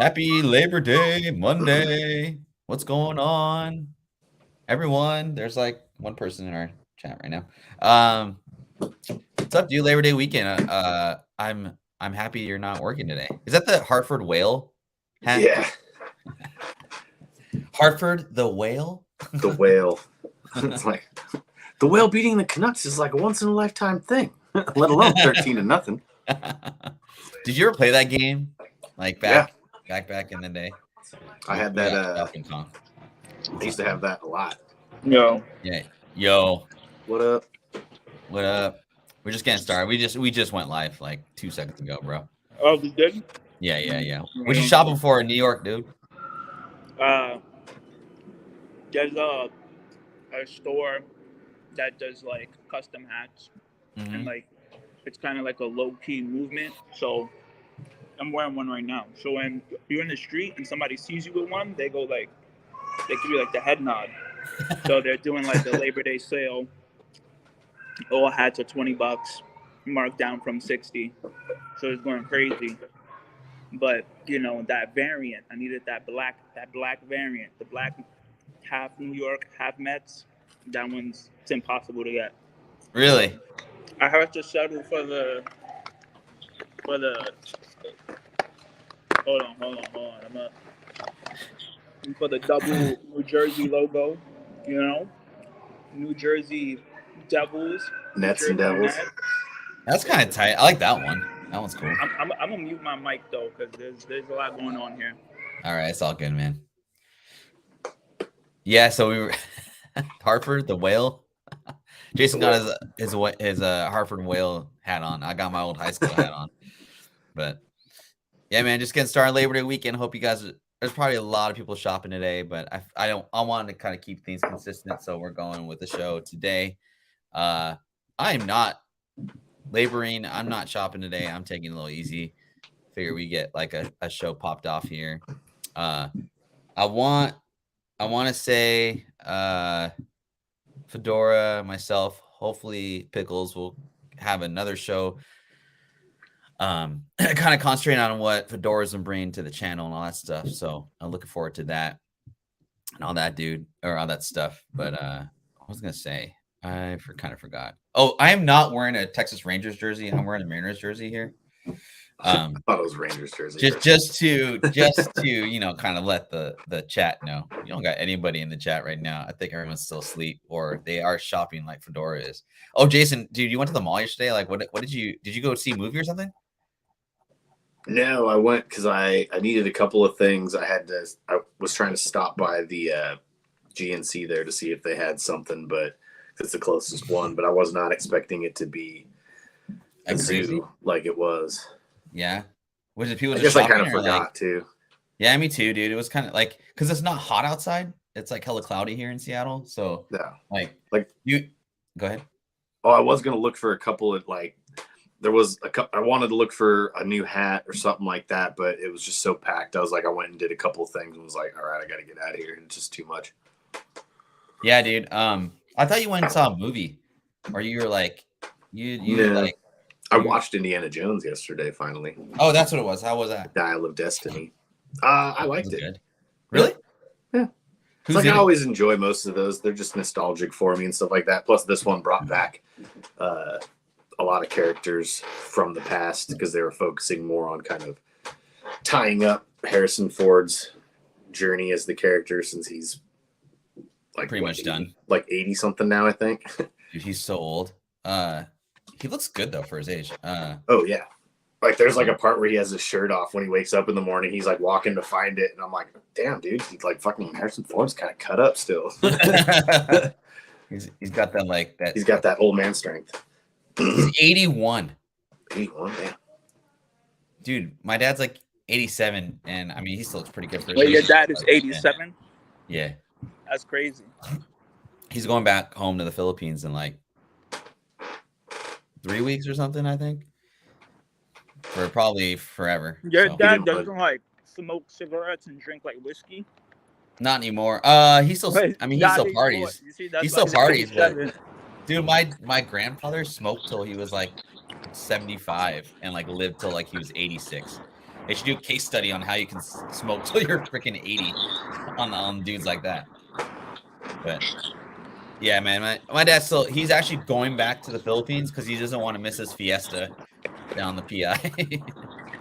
Happy Labor Day Monday. What's going on, everyone? There's like one person in our chat right now. What's up, dude? Labor Day weekend. I'm happy you're not working today. Is that the Hartford Whale hat? Yeah, Hartford the Whale. the whale. It's like the whale beating the Canucks is like a once in a lifetime thing, let alone 13-0. Did you ever play that game? Like back in the day. I had that. I used to have that a lot. Yo. Yeah. Yo. What up? What up? We're just getting started. We just went live like 2 seconds ago, bro. Oh, we did? Yeah. What you shopping for in New York, dude? There's a store that does like custom hats, and like it's kind of like a low key movement. So I'm wearing one right now. So when you're in the street and somebody sees you with one, they go like, they give you like the head nod. So they're doing like the Labor Day sale. All hats are $20, marked down from 60. So it's going crazy. But you know that variant, I needed that black variant, the black half New York, half Mets. That one's it's impossible to get. Really? I have to settle for the. Hold on. For the double New Jersey logo, you know, New Jersey Devils. Nets and Devils. That's kind of tight. I like that one. That one's cool. I'm gonna mute my mic though, because there's a lot going on here. All right, it's all good, man. Yeah, so we were Hartford the Whale. Jason got his Hartford Whale hat on. I got my old high school hat on. But yeah, man, just getting started Labor Day weekend. Hope you guys. There's probably a lot of people shopping today, but I wanted to kind of keep things consistent, so we're going with the show today. I am not laboring. I'm not shopping today. I'm taking it a little easy. Figure we get like a show popped off here. I want to say Fedora, myself, hopefully Pickles will have another show. Kind of concentrating on what Fedora's been bringing to the channel and all that stuff. So I'm looking forward to that and all that, dude, or all that stuff. But I was gonna say, I kind of forgot. Oh, I am not wearing a Texas Rangers jersey. I'm wearing a Mariners jersey here. I thought it was Rangers jersey. Just to kind of let the chat know. You don't got anybody in the chat right now. I think everyone's still asleep or they are shopping like Fedora is. Oh, Jason, dude, you went to the mall yesterday? Like, what did you go see a movie or something? No, I went because I needed a couple of things. I was trying to stop by the GNC there to see if they had something, but it's the closest one. But I was not expecting it to be a zoo like it was. Yeah, was it people? I guess I kind of forgot too. Yeah, me too, dude. It was kind of like because it's not hot outside. It's like hella cloudy here in Seattle. So yeah, like you go ahead. Oh, I was gonna look for a couple of there was I wanted to look for a new hat or something like that, but it was just so packed. I was like, I went and did a couple of things and was like, all right, I got to get out of here. It's just too much. Yeah, dude. I thought you went and saw a movie, or you were like, I watched Indiana Jones yesterday. Finally. Oh, that's what it was. How was that? Dial of Destiny. I liked it. Good. Really? Yeah. It's like I always enjoy most of those. They're just nostalgic for me and stuff like that. Plus, this one brought back a lot of characters from the past because they were focusing more on kind of tying up Harrison Ford's journey as the character since he's like pretty much done. Like 80 something now, I think. Dude, he's so old. He looks good though for his age. Oh yeah. Like there's like a part where he has his shirt off when he wakes up in the morning. He's like walking to find it, and I'm like, damn, dude, he's like fucking Harrison Ford's kind of cut up still. he's got that like that. He's got that old man strength. He's 81. 81, man. Dude, my dad's like 87, and I mean he still looks pretty good for his Wait, age. your dad is 87? Yeah. That's crazy. He's going back home to the Philippines in like 3 weeks or something, I think. For probably forever. Your dad doesn't like smoke cigarettes and drink like whiskey? Not anymore. He still he still parties. He still parties, but dude, my grandfather smoked till he was like 75 and like lived till like he was 86. They should do a case study on how you can smoke till you're freaking 80 on dudes like that. But yeah, man, my dad's still, he's actually going back to the Philippines because he doesn't want to miss his fiesta down the PI.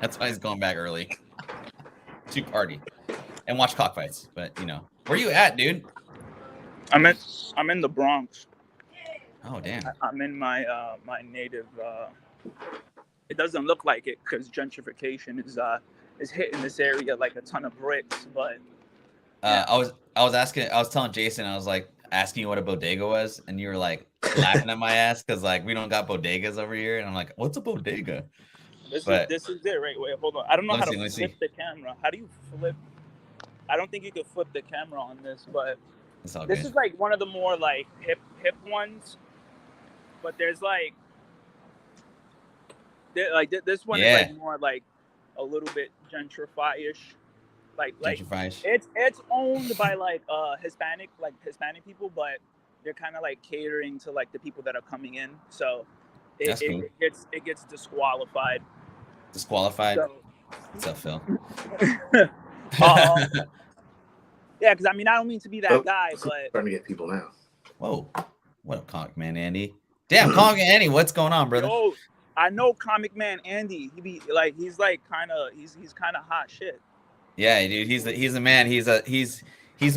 That's why he's going back early to party and watch cockfights. But you know, where you at, dude? I'm in the Bronx. Oh damn. I'm in my my native. It doesn't look like it because gentrification is hitting this area like a ton of bricks. But yeah. I was telling Jason, I was like asking you what a bodega was, and you were like laughing at my ass because like we don't got bodegas over here, and I'm like, what's a bodega? This is it, right? Wait, hold on. I don't know how to flip the camera. How do you flip? I don't think you can flip the camera on this, but this is like one of the more like hip ones. But there's like this one is like more like a little bit gentrify-ish. Like it's owned by like Hispanic people, but they're kind of like catering to like the people that are coming in. So it gets disqualified. Disqualified. So, what's up, Phil? Yeah, because I mean I don't mean to be that guy, but trying to get people now. Whoa, what up, Comic Man Andy? Damn, Comic Man Andy, what's going on, brother? Yo, I know Comic Man Andy. He's kind of hot shit. Yeah, dude, he's the man. He's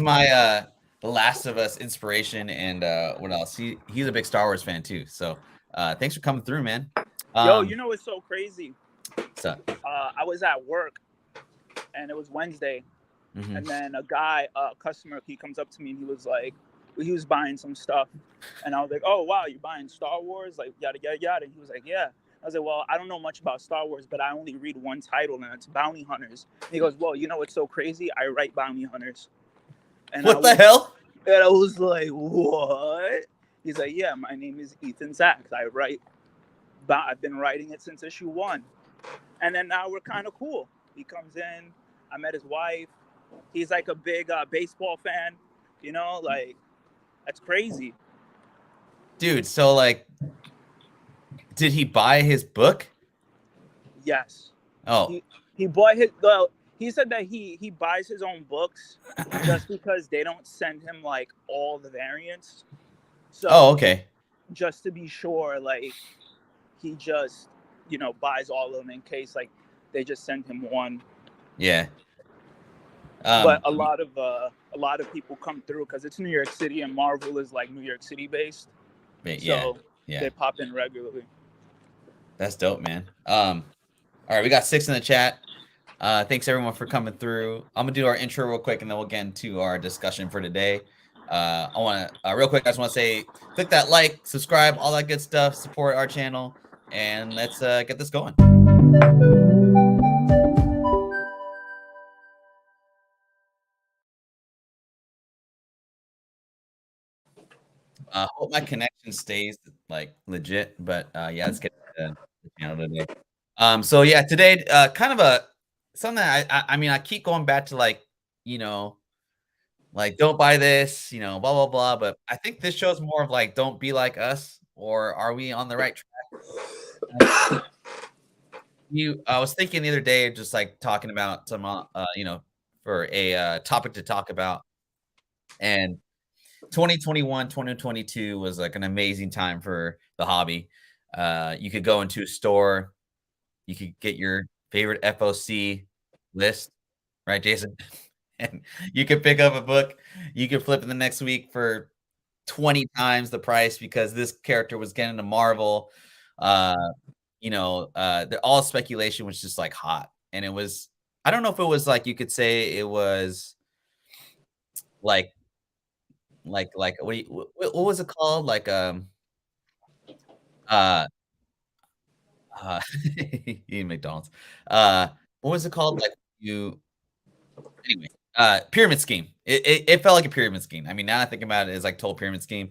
my The Last of Us inspiration, and what else? He's a big Star Wars fan too. So thanks for coming through, man. Yo, you know what's so crazy? What's up? I was at work, and it was Wednesday, and then a customer, he comes up to me and he was like, he was buying some stuff, and I was like, oh wow, you're buying Star Wars, like yada yada yada. And he was like, yeah. I was like, well, I don't know much about Star Wars, but I only read one title, and it's Bounty Hunters. And he goes, well, you know what's so crazy? I write Bounty Hunters. And what the hell? And I was like, what? He's like, yeah, my name is Ethan Sachs. I've been writing it since issue 1. And then now we're kind of cool. He comes in. I met his wife. He's like a big baseball fan. You know, like, that's crazy. Dude, so like, did he buy his book? Yes. Oh. He bought his. Well, he said that he buys his own books just because they don't send him like all the variants. So. Oh, okay. Just to be sure, like, he just buys all of them in case like they just send him one. Yeah. But a lot of people come through because it's New York City and Marvel is like New York City based. Yeah. They pop in regularly. That's dope, man. All right, we got 6 in the chat. Thanks everyone for coming through. I'm gonna do our intro real quick, and then we'll get into our discussion for today. I want to real quick. I just want to say, click that like, subscribe, all that good stuff. Support our channel, and let's get this going. Hope my connection stays like legit, but yeah, let's get to the channel today. So yeah, today kind of something I mean I keep going back to like like don't buy this, blah blah blah, but I think this shows more of like don't be like us, or are we on the right track? I was thinking the other day, just like talking about some for a topic to talk about, and 2021, 2022 was like an amazing time for the hobby. You could go into a store, you could get your favorite FOC list, right, Jason? And you could pick up a book, you could flip it the next week for 20 times the price because this character was getting to Marvel. All speculation was just like hot. And it was, I don't know if it was like, you could say it was like what was it called? Like eating McDonald's. What was it called? Like anyway, pyramid scheme. It felt like a pyramid scheme. I mean, now I think about it as like total pyramid scheme.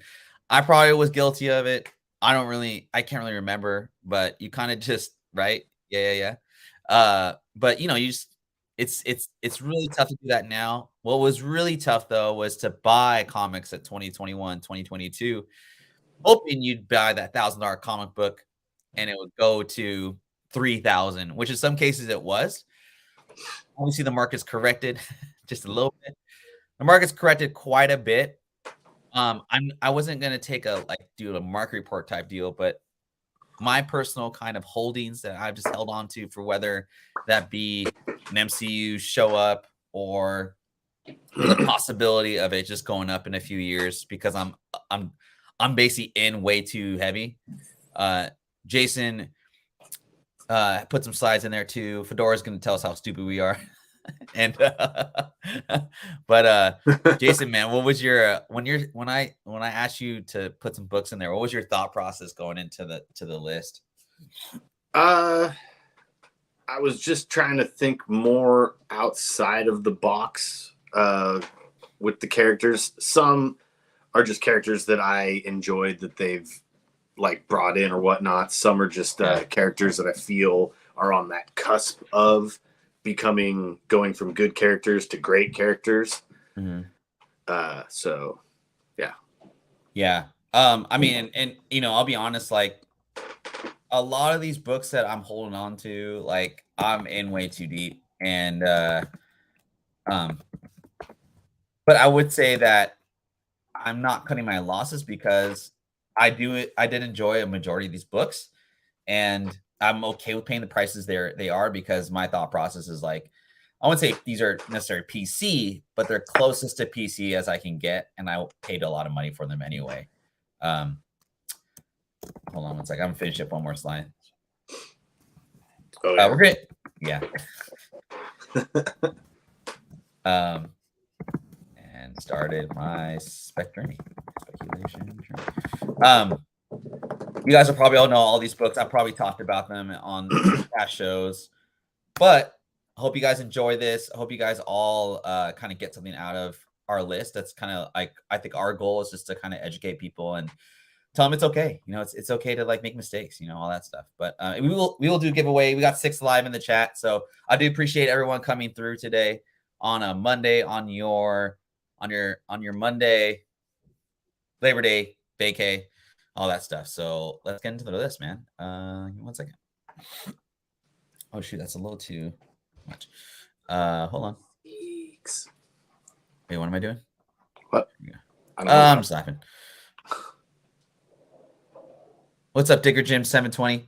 I probably was guilty of it. I can't really remember, but you kind of just right. Yeah. But you just it's really tough to do that now. What was really tough though was to buy comics at 2021, 2022, hoping you'd buy that $1,000 comic book and it would go to 3,000, which in some cases it was. Obviously, the market's corrected just a little bit. The market's corrected quite a bit. I wasn't gonna do a market report type deal, but my personal kind of holdings that I've just held on to for whether that be an MCU show up or the possibility of it just going up in a few years because I'm basically in way too heavy. Jason put some slides in there too. Fedora's going to tell us how stupid we are. And but Jason, man, what was your when I asked you to put some books in there, what was your thought process going into the list? I was just trying to think more outside of the box with the characters. Some are just characters that I enjoyed that they've like brought in or whatnot. Some are just characters that I feel are on that cusp of going from good characters to great characters. Mm-hmm. So yeah. I mean, and I'll be honest, like a lot of these books that I'm holding on to, like I'm in way too deep, and but I would say that I'm not cutting my losses because I did enjoy a majority of these books, and I'm okay with paying the prices they are because my thought process is like, I wouldn't say these are necessarily PC, but they're closest to PC as I can get, and I paid a lot of money for them anyway. Hold on one second. I'm gonna finish up one more slide. Oh, yeah. We're good. Yeah. And started my speculation. You guys will probably all know all these books. I probably talked about them on past shows, but I hope you guys enjoy this. I hope you guys all kind of get something out of our list. That's kind of like, I think our goal is just to kind of educate people and tell them it's okay. It's okay to like make mistakes, all that stuff. But we will do a giveaway. We got 6 live in the chat, so I do appreciate everyone coming through today on a Monday on your Monday, Labor Day, vacay, all that stuff. So let's get into the list, man. 1 second. Oh shoot, that's a little too much. Hold on. Wait, what am I doing? What? I'm just laughing. What's up, Digger Jim 720?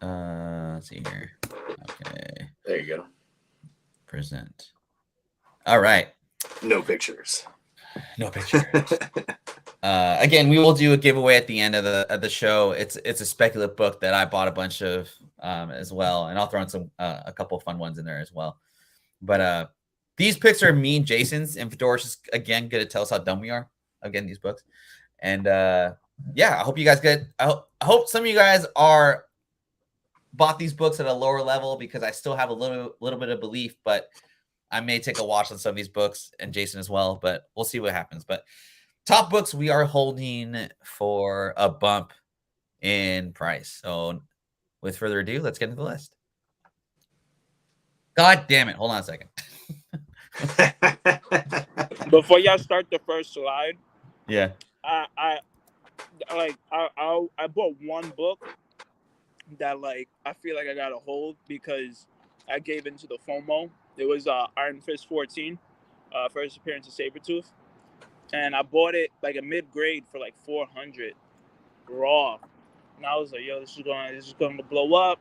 Let's see here. Okay. There you go. Present. All right. No pictures. No pictures. Again, we will do a giveaway at the end of the show. It's a speculative book that I bought a bunch of as well, and I'll throw in a couple of fun ones in there as well. But these picks are me and Jason's, and Fedora's just again gonna tell us how dumb we are of getting these books. And yeah, I hope you guys I hope some of you guys bought these books at a lower level because I still have a little bit of belief, but I may take a watch on some of these books and Jason as well, but we'll see what happens. But top books we are holding for a bump in price. So with further ado, let's get into the list. God damn it. Hold on a second. Before y'all start the first slide, yeah. I bought one book that like I feel like I gotta hold because I gave into the FOMO. It was Iron Fist 14, first appearance of Sabretooth, and I bought it like a mid-grade for like 400 raw, and I was like, yo, this is going to blow up,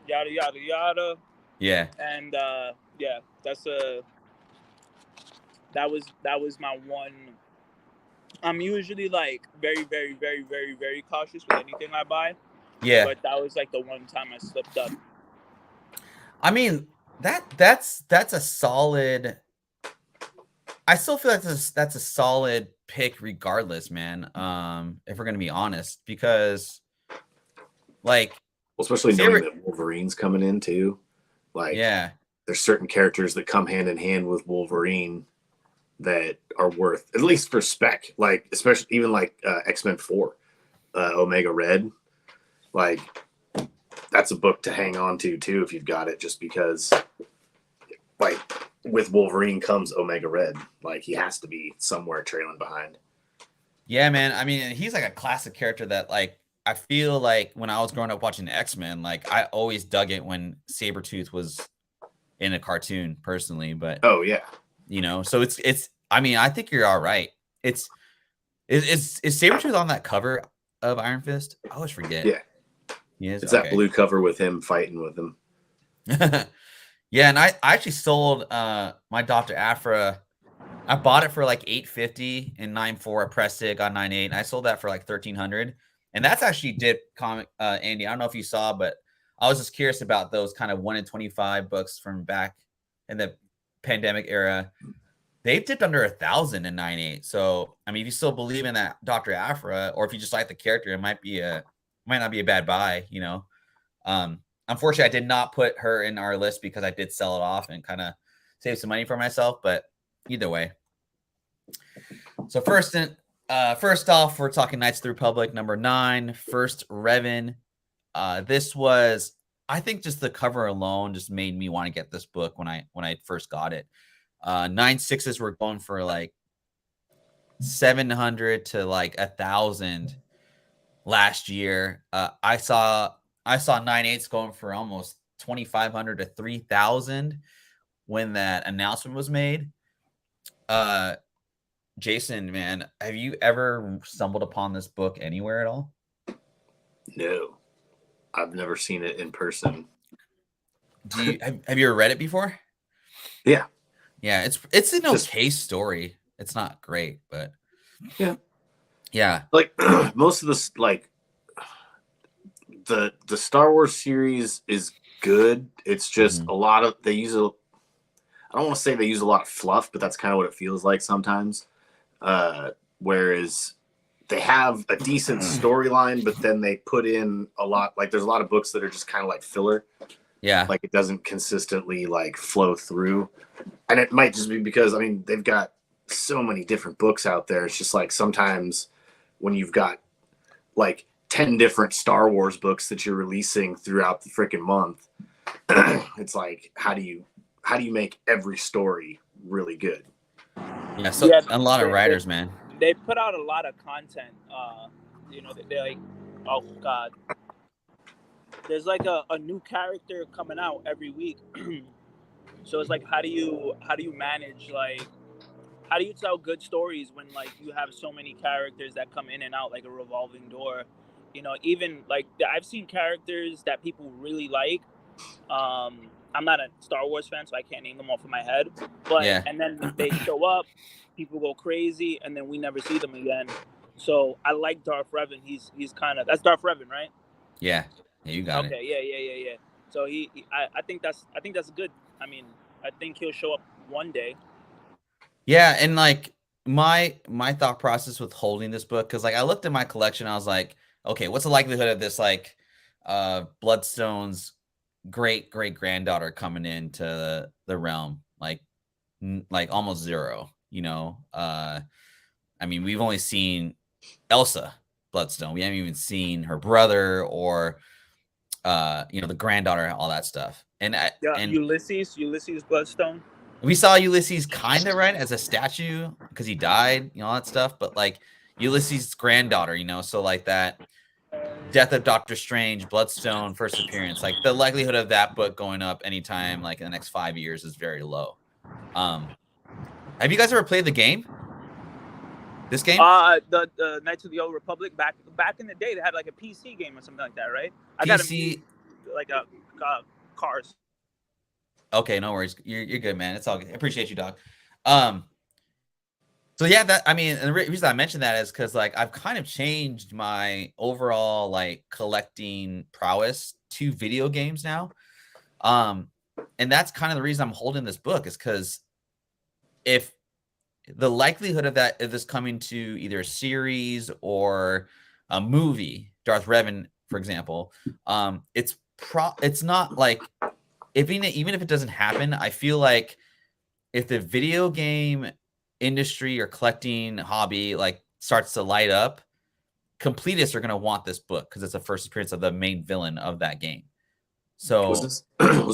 yada yada yada. Yeah. And yeah, that was my one. I'm usually like very, very, very, very, very cautious with anything I buy. Yeah. But that was like the one time I slipped up. I mean, that's a solid. I still feel like that's a solid pick regardless, man. If we're gonna be honest, because like, well, especially knowing that Wolverine's coming in too. Like, yeah, there's certain characters that come hand in hand with Wolverine that are worth, at least for spec, like especially even like X-Men 4, Omega Red. Like, that's a book to hang on to too if you've got it, just because like with Wolverine comes Omega Red. Like, he has to be somewhere trailing behind. Yeah, man. I mean, he's like a classic character that like I feel like when I was growing up watching X-Men, like I always dug it when Sabretooth was in a cartoon personally, but oh yeah, you know, so it's. I mean, I think you're all right. Is Sabretooth on that cover of Iron Fist? I always forget. yeah. He is? It's that Okay. blue cover with him fighting with him. Yeah, and I actually sold my Dr. Aphra. I bought it for like $850 in 9.4. I pressed it, got 9.8, and I sold that for like $1,300. And that's actually did comic Andy. I don't know if you saw, but I was just curious about those kind of 1 in 25 books from back in the pandemic era. They've dipped under 1,000 in 9.8. So I mean, if you still believe in that Dr. Aphra, or if you just like the character, it might not be a bad buy, you know. Unfortunately, I did not put her in our list because I did sell it off and kind of save some money for myself. But either way. So first off, we're talking Knights of the Republic number 9, First Revan. This was, I think, just the cover alone just made me want to get this book when I first got it. 9.6s were going for like 700 to like 1,000 last year. I saw 9.8s going for almost 2,500 to 3,000 when that announcement was made. Jason, man, have you ever stumbled upon this book anywhere at all? No, I've never seen it in person. Have you ever read it before? Yeah. Yeah, it's an okay story. It's not great, but yeah. Like most of this, like the Star Wars series is good. It's just a lot of I don't want to say they use a lot of fluff, but that's kind of what it feels like sometimes. Whereas they have a decent storyline, but then they put in a lot, like there's a lot of books that are just kind of like filler. Yeah. Like it doesn't consistently like flow through. And it might just be because, I mean, they've got so many different books out there. It's just like sometimes when you've got like 10 different Star Wars books that you're releasing throughout the freaking month, it's like, how do you make every story really good? Yeah, so a lot of writers, man. They put out a lot of content. You know, they're like, oh god, there's like a new character coming out every week. So it's like, how do you manage, like, how do you tell good stories when like you have so many characters that come in and out like a revolving door? You know, even like I've seen characters that people really like. I'm not a Star Wars fan, so I can't name them off of my head. But and then they show up, people go crazy, and then we never see them again. So I like Darth Revan. He's kind of, that's Darth Revan, right? Yeah, you got it. Okay, yeah. So I think that's good. I mean, I think he'll show up one day. Yeah, and like my thought process with holding this book, because like I looked at my collection, I was like, okay, what's the likelihood of this like Bloodstone's great granddaughter coming into the realm? Like almost zero, you know. I mean, we've only seen Elsa Bloodstone. We haven't even seen her brother or you know, the granddaughter, all that stuff. And Ulysses Bloodstone. We saw Ulysses kind of, right, as a statue because he died, you know, all that stuff. But like Ulysses' granddaughter, you know, so like that Death of Doctor Strange, Bloodstone, first appearance, like the likelihood of that book going up anytime like in the next 5 years is very low. Have you guys ever played the game? This game? The Knights of the Old Republic, back in the day, they had like a PC game or something like that, right? I got a like cars. Okay, no worries. You're good, man. It's all good. I appreciate you, dog. So yeah, that, I mean, and the reason I mentioned that is because like I've kind of changed my overall like collecting prowess to video games now. And that's kind of the reason I'm holding this book, is because if the likelihood of this coming to either a series or a movie, Darth Revan, for example, it's not like, even if it doesn't happen, I feel like if the video game industry or collecting hobby like starts to light up, completists are going to want this book because it's the first appearance of the main villain of that game. So was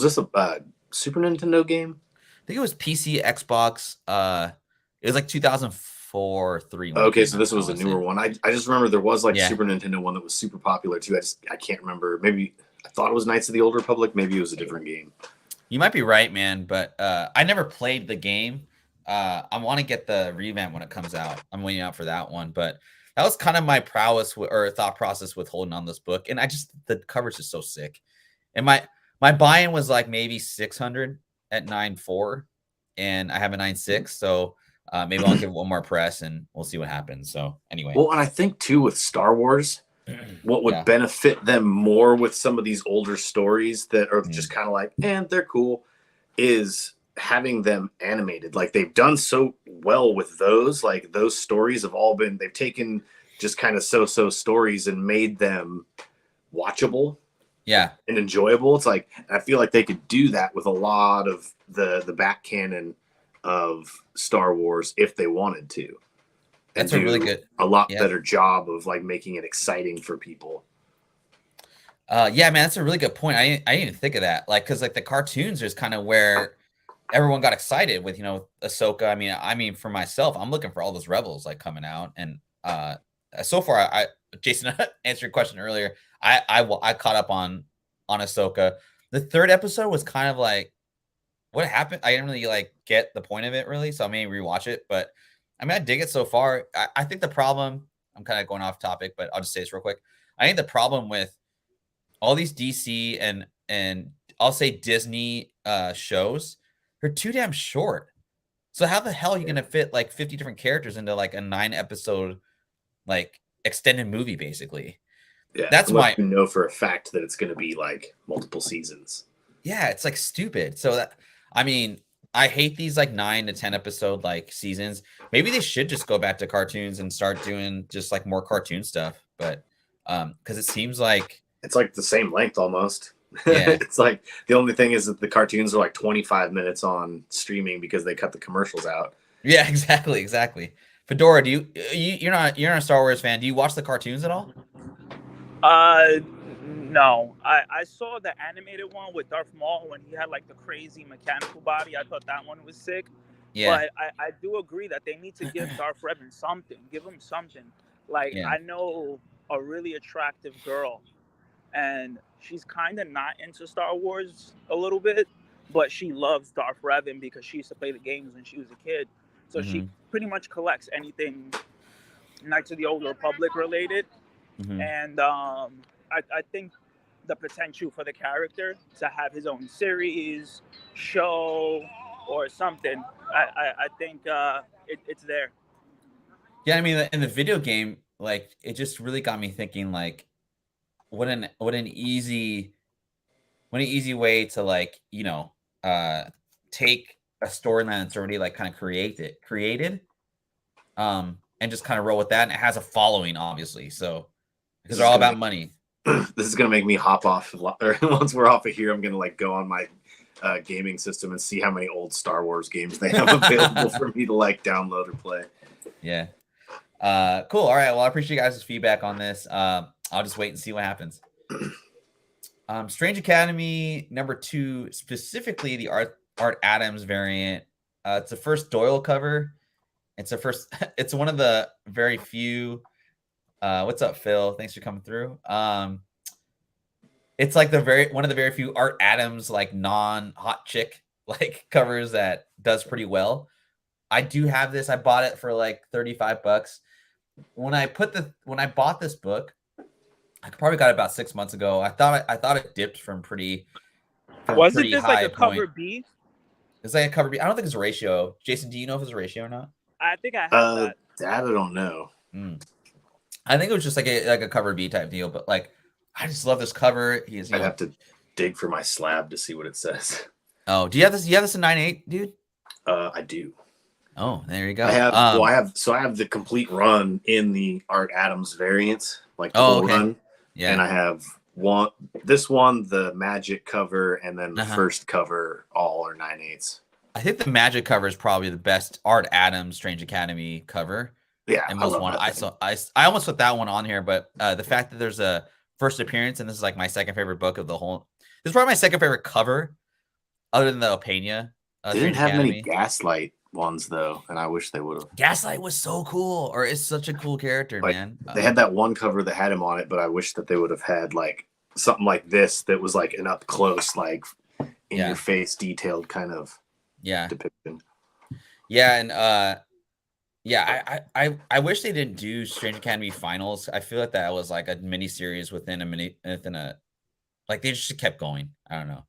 this a Super Nintendo game? I think it was PC, Xbox. It was like 2004 or 3. Okay, so this was a newer one. I just remember there was like Super Nintendo one that was super popular too. I can't remember. Maybe I thought it was Knights of the Old Republic. Maybe it was a different game. You might be right, man, but I never played the game. I want to get the revamp when it comes out. I'm waiting out for that one, but that was kind of my prowess or thought process with holding on this book, and the cover's just so sick. And my buy-in was like maybe 600 at 9.4, and I have a 9.6, so maybe I'll give it one more press and we'll see what happens. So anyway, well, and I think too with Star Wars, what would benefit them more with some of these older stories that are just kind of like, and they're cool, is having them animated. Like they've done so well with those. Like those stories have all been, they've taken just kind of so stories and made them watchable. Yeah. And enjoyable. It's like, I feel like they could do that with a lot of the back canon of Star Wars if they wanted to. That's a really good, a lot better job of like making it exciting for people. Yeah, man, that's a really good point. I didn't even think of that. Like, cause like the cartoons is kind of where everyone got excited with, Ahsoka. I mean, for myself, I'm looking for all those Rebels like coming out, and so far, Jason answered your question earlier. I caught up on Ahsoka. The third episode was kind of like, what happened? I didn't really like get the point of it really, so I may rewatch it. But I mean, I dig it so far. I think the problem, I'm kind of going off topic, but I'll just say this real quick. I think the problem with all these DC and I'll say Disney shows, they're too damn short. So how the hell are you going to fit like 50 different characters into like a 9-episode like extended movie basically? Yeah, that's why you know for a fact that it's going to be like multiple seasons. Yeah, it's like stupid. So that, I mean, I hate these like 9 to 10 episode like seasons. Maybe they should just go back to cartoons and start doing just like more cartoon stuff. But because it seems like it's like the same length almost. Yeah. It's like the only thing is that the cartoons are like 25 minutes on streaming because they cut the commercials out. Yeah, exactly. Fedora, you're not a Star Wars fan. Do you watch the cartoons at all? No. I saw the animated one with Darth Maul when he had like the crazy mechanical body. I thought that one was sick. Yeah. But I do agree that they need to give Darth Revan something. Give him something. Like I know a really attractive girl, and she's kind of not into Star Wars a little bit, but she loves Darth Revan because she used to play the games when she was a kid. So she pretty much collects anything Knights of the Old Republic related. And I think the potential for the character to have his own series, show, or something, I think it's there. Yeah, I mean, in the video game, like it just really got me thinking, like, what an easy way to like, take a storyline that's already like kind of created, and just kind of roll with that. And it has a following, obviously, so because they're all about money. This is gonna make me hop off. Or once we're off of here, I'm gonna like go on my gaming system and see how many old Star Wars games they have available for me to like download or play. Yeah. Cool. All right. Well, I appreciate you guys' feedback on this. I'll just wait and see what happens. Strange Academy #2, specifically the Art Adams variant. It's the first Doyle cover. It's one of the very few. What's up, Phil? Thanks for coming through. It's like one of the very few Art Adams like non-hot chick like covers that does pretty well. I do have this. I bought it for like $35. When I bought this book, I probably got it about 6 months ago. I thought it dipped from pretty. Was it just like a cover B? It's like a cover B. I don't think it's a ratio. Jason, do you know if it's a ratio or not? I think I have that. That I don't know. I think it was just like a cover B type deal, but like I just love this cover. I'd have to dig for my slab to see what it says. Oh, do you have this? You have this in 9.8, dude? I do. Oh, there you go. I have the complete run in the Art Adams variants, like the whole run. Yeah. And I have the magic cover, and then the first cover all are 9/8. I think the magic cover is probably the best Art Adams Strange Academy cover. Yeah, and most one. I almost put that one on here, but the fact that there's a first appearance, and this is like my second favorite book of the whole. This is probably my second favorite cover, other than the Opania. They didn't have many Gaslight ones though, and I wish they would have. Gaslight was so cool, or is such a cool character, like, man. They had that one cover that had him on it, but I wish that they would have had like something like this that was like an up close, like in your face, detailed kind of depiction. Yeah, and I wish they didn't do Strange Academy Finals. I feel like that was like a mini series within a like they just kept going. I don't know.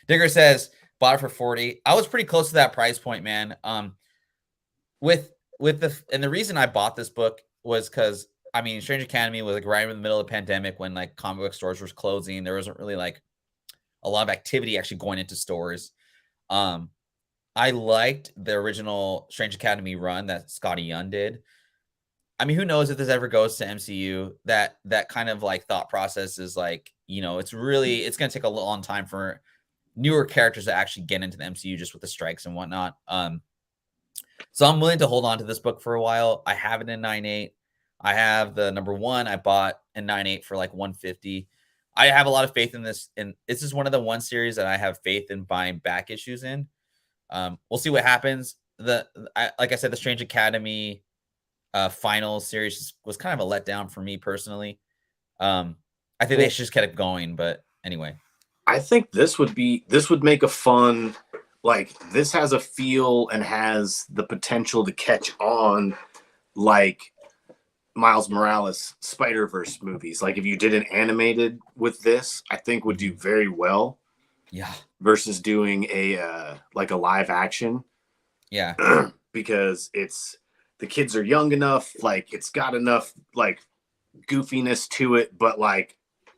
Digger says bought it for 40. I was pretty close to that price point, man. With the reason I bought this book was because I mean Strange Academy was like right in the middle of the pandemic when like comic book stores were closing. There wasn't really like a lot of activity actually going into stores. I liked the original Strange Academy run that Scotty Young did. I mean, who knows if this ever goes to MCU? That kind of like thought process is like, you know, it's going to take a long time for newer characters to actually get into the MCU just with the strikes and whatnot. So I'm willing to hold on to this book for a while. I have it in 9.8. I have the number 1 I bought in 9.8 for like 150. I have a lot of faith in this, and this is one of the one series that I have faith in buying back issues in. We'll see what happens. Like I said, the Strange Academy final series was kind of a letdown for me personally. I think they should just kept going, but anyway. I think this would make a fun, like this has a feel and has the potential to catch on like Miles Morales Spider-Verse movies. Like if you did an animated with this, I think would do very well. Yeah. Versus doing a like a live action. Yeah. Because the kids are young enough, like it's got enough like goofiness to it, but like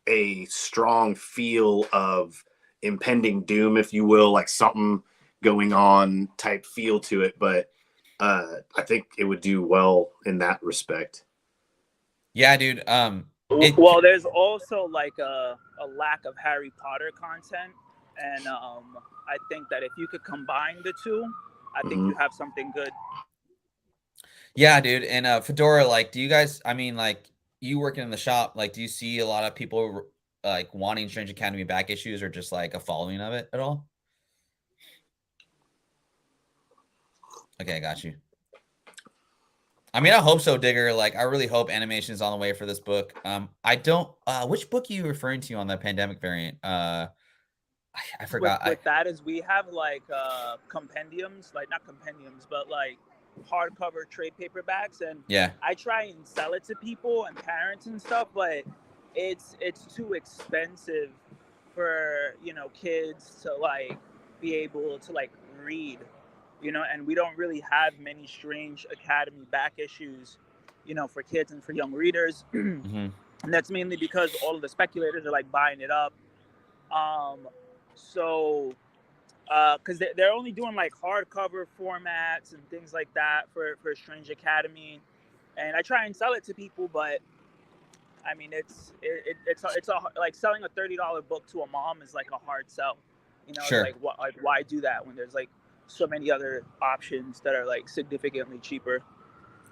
a strong feel of impending doom, if you will, like something going on type feel to it. But I think it would do well in that respect. Yeah, dude. Well, there's also like a lack of Harry Potter content, and I think that if you could combine the two, I think you have something good. Yeah, dude. And Fedora, like, do you guys? I mean, like, you working in the shop, like, do you see a lot of people like wanting Strange Academy back issues, or just like a following of it at all? Okay, I got you. I mean, I hope so, Digger. Like, I really hope animation is on the way for this book. I don't. Which book are you referring to on the pandemic variant? I forgot. With that is we have like compendiums, like not compendiums, but like hardcover trade paperbacks, and yeah, I try and sell it to people and parents and stuff, but it's too expensive for kids to like be able to like read. And we don't really have many Strange Academy back issues, for kids and for young readers. mm-hmm. And that's mainly because all of the speculators are like buying it up. So, because they're only doing like hardcover formats and things like that for Strange Academy, and I try and sell it to people, but I mean it's like selling a $30 book to a mom is like a hard sell. Sure. It's like why do that when there's like so many other options that are like significantly cheaper.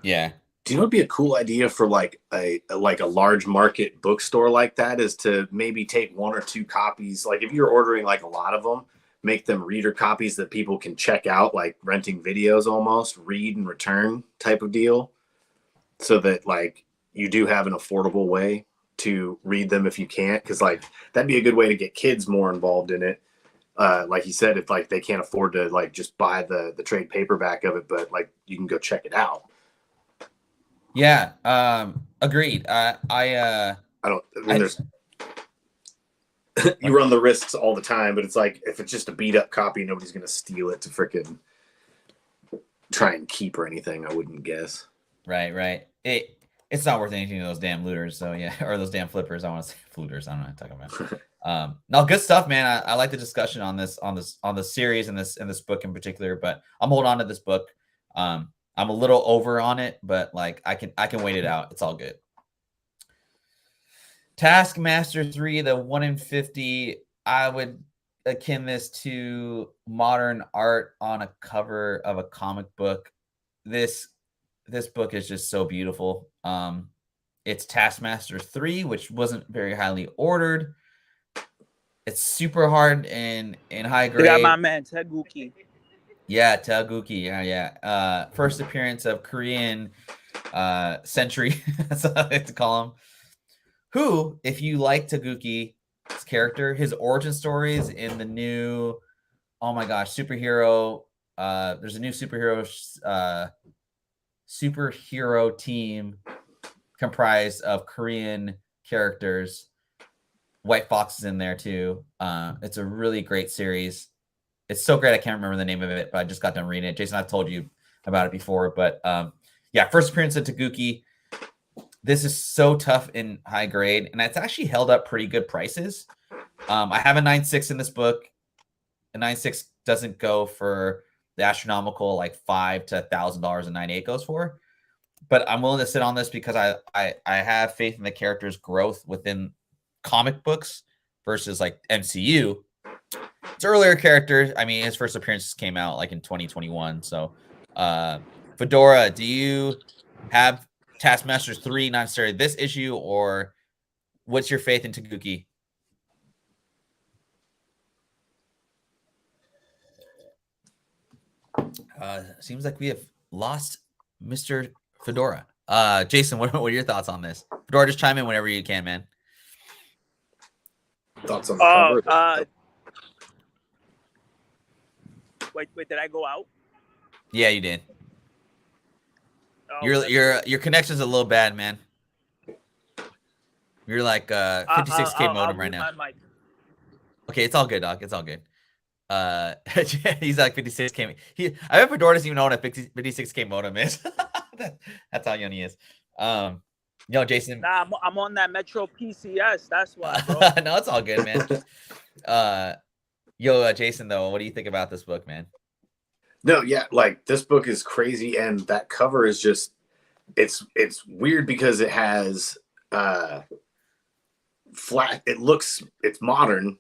Yeah. Do you know what'd be a cool idea for like a large market bookstore like that is to maybe take 1 or 2 copies, like if you're ordering like a lot of them, make them reader copies that people can check out, like renting videos almost, read and return type of deal, so that like you do have an affordable way to read them if you can't, because like that'd be a good way to get kids more involved in it. Like you said, if like they can't afford to like just buy the trade paperback of it, but like you can go check it out. Yeah, agreed. There's you run the risks all the time, but it's like if it's just a beat up copy, nobody's gonna steal it to frickin' try and keep or anything, I wouldn't guess. Right. It's not worth anything to those damn looters. So yeah, or those damn flippers. I want to say looters. I don't know what I'm talking about. No, good stuff, man. I like the discussion on the series and this book in particular. But I'm holding on to this book. I'm a little over on it, but like I can wait it out. It's all good. Taskmaster 3, the 1 in 50. I would akin this to modern art on a cover of a comic book. This book is just so beautiful. It's Taskmaster 3, which wasn't very highly ordered. It's super hard and high grade. They got my man Taguchi. Yeah, Taguchi. Yeah. First appearance of Korean Sentry. That's what I like to call him. Who, if you like Taguchi, character. His origin stories in the new, oh my gosh, superhero. There's a new superhero team comprised of Korean characters. White Fox is in there too. It's a really great series. It's so great I can't remember the name of it, but I just got done reading it. Jason, I've told you about it before, but yeah, first appearance of Taguchi. This is so tough in high grade, and it's actually held up pretty good prices. I have a 9.6 in this book. A 9.6 doesn't go for the astronomical like $500 to $1,000 a 9.8 goes for, but I'm willing to sit on this because I have faith in the character's growth within comic books versus like MCU. It's earlier characters. I mean, his first appearances came out like in 2021. So, Fedora, do you have Taskmasters 3, not necessarily this issue, or what's your faith in Taguchi? Seems like we have lost Mr. Fedora. Jason, what are your thoughts on this? Fedora, just chime in whenever you can, man. Thoughts on the cover? Wait, did I go out? Yeah, you did. Oh, your connection's a little bad, man. You're like 56K modem right now. Okay, it's all good, Doc. It's all good. He's like 56K. I bet Fedora doesn't even know what a 56K modem is. That's how young he is. Yo, Jason. Nah, I'm on that Metro PCS. That's why, bro. No, it's all good, man. Jason, though, what do you think about this book, man? No, yeah, like this book is crazy, and that cover is just it's weird because it has flat. It's modern,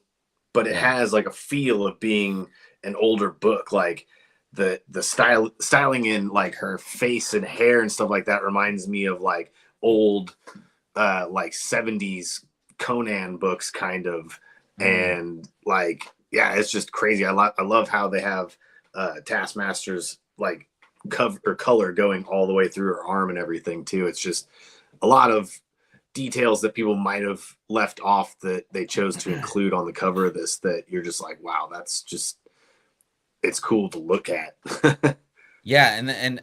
but it has like a feel of being an older book. Like the styling in like her face and hair and stuff like that reminds me of like old like 70s Conan books kind of. And like, yeah, it's just crazy. I love how they have Taskmaster's like color going all the way through her arm and everything too. It's just a lot of details that people might have left off that they chose to include on the cover of this, that you're just like, wow, that's just, it's cool to look at. Yeah, and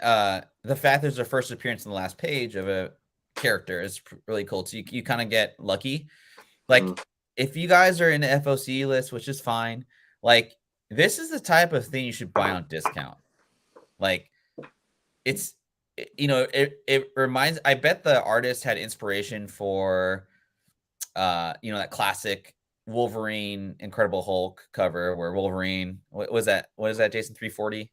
the fact there's a first appearance in the last page of a character is really cool. So you kind of get lucky. Like if you guys are in the FOC list, which is fine, like this is the type of thing you should buy on discount. Like it's, it reminds, I bet the artist had inspiration for that classic Wolverine Incredible Hulk cover where Wolverine, what is that Jason? 340,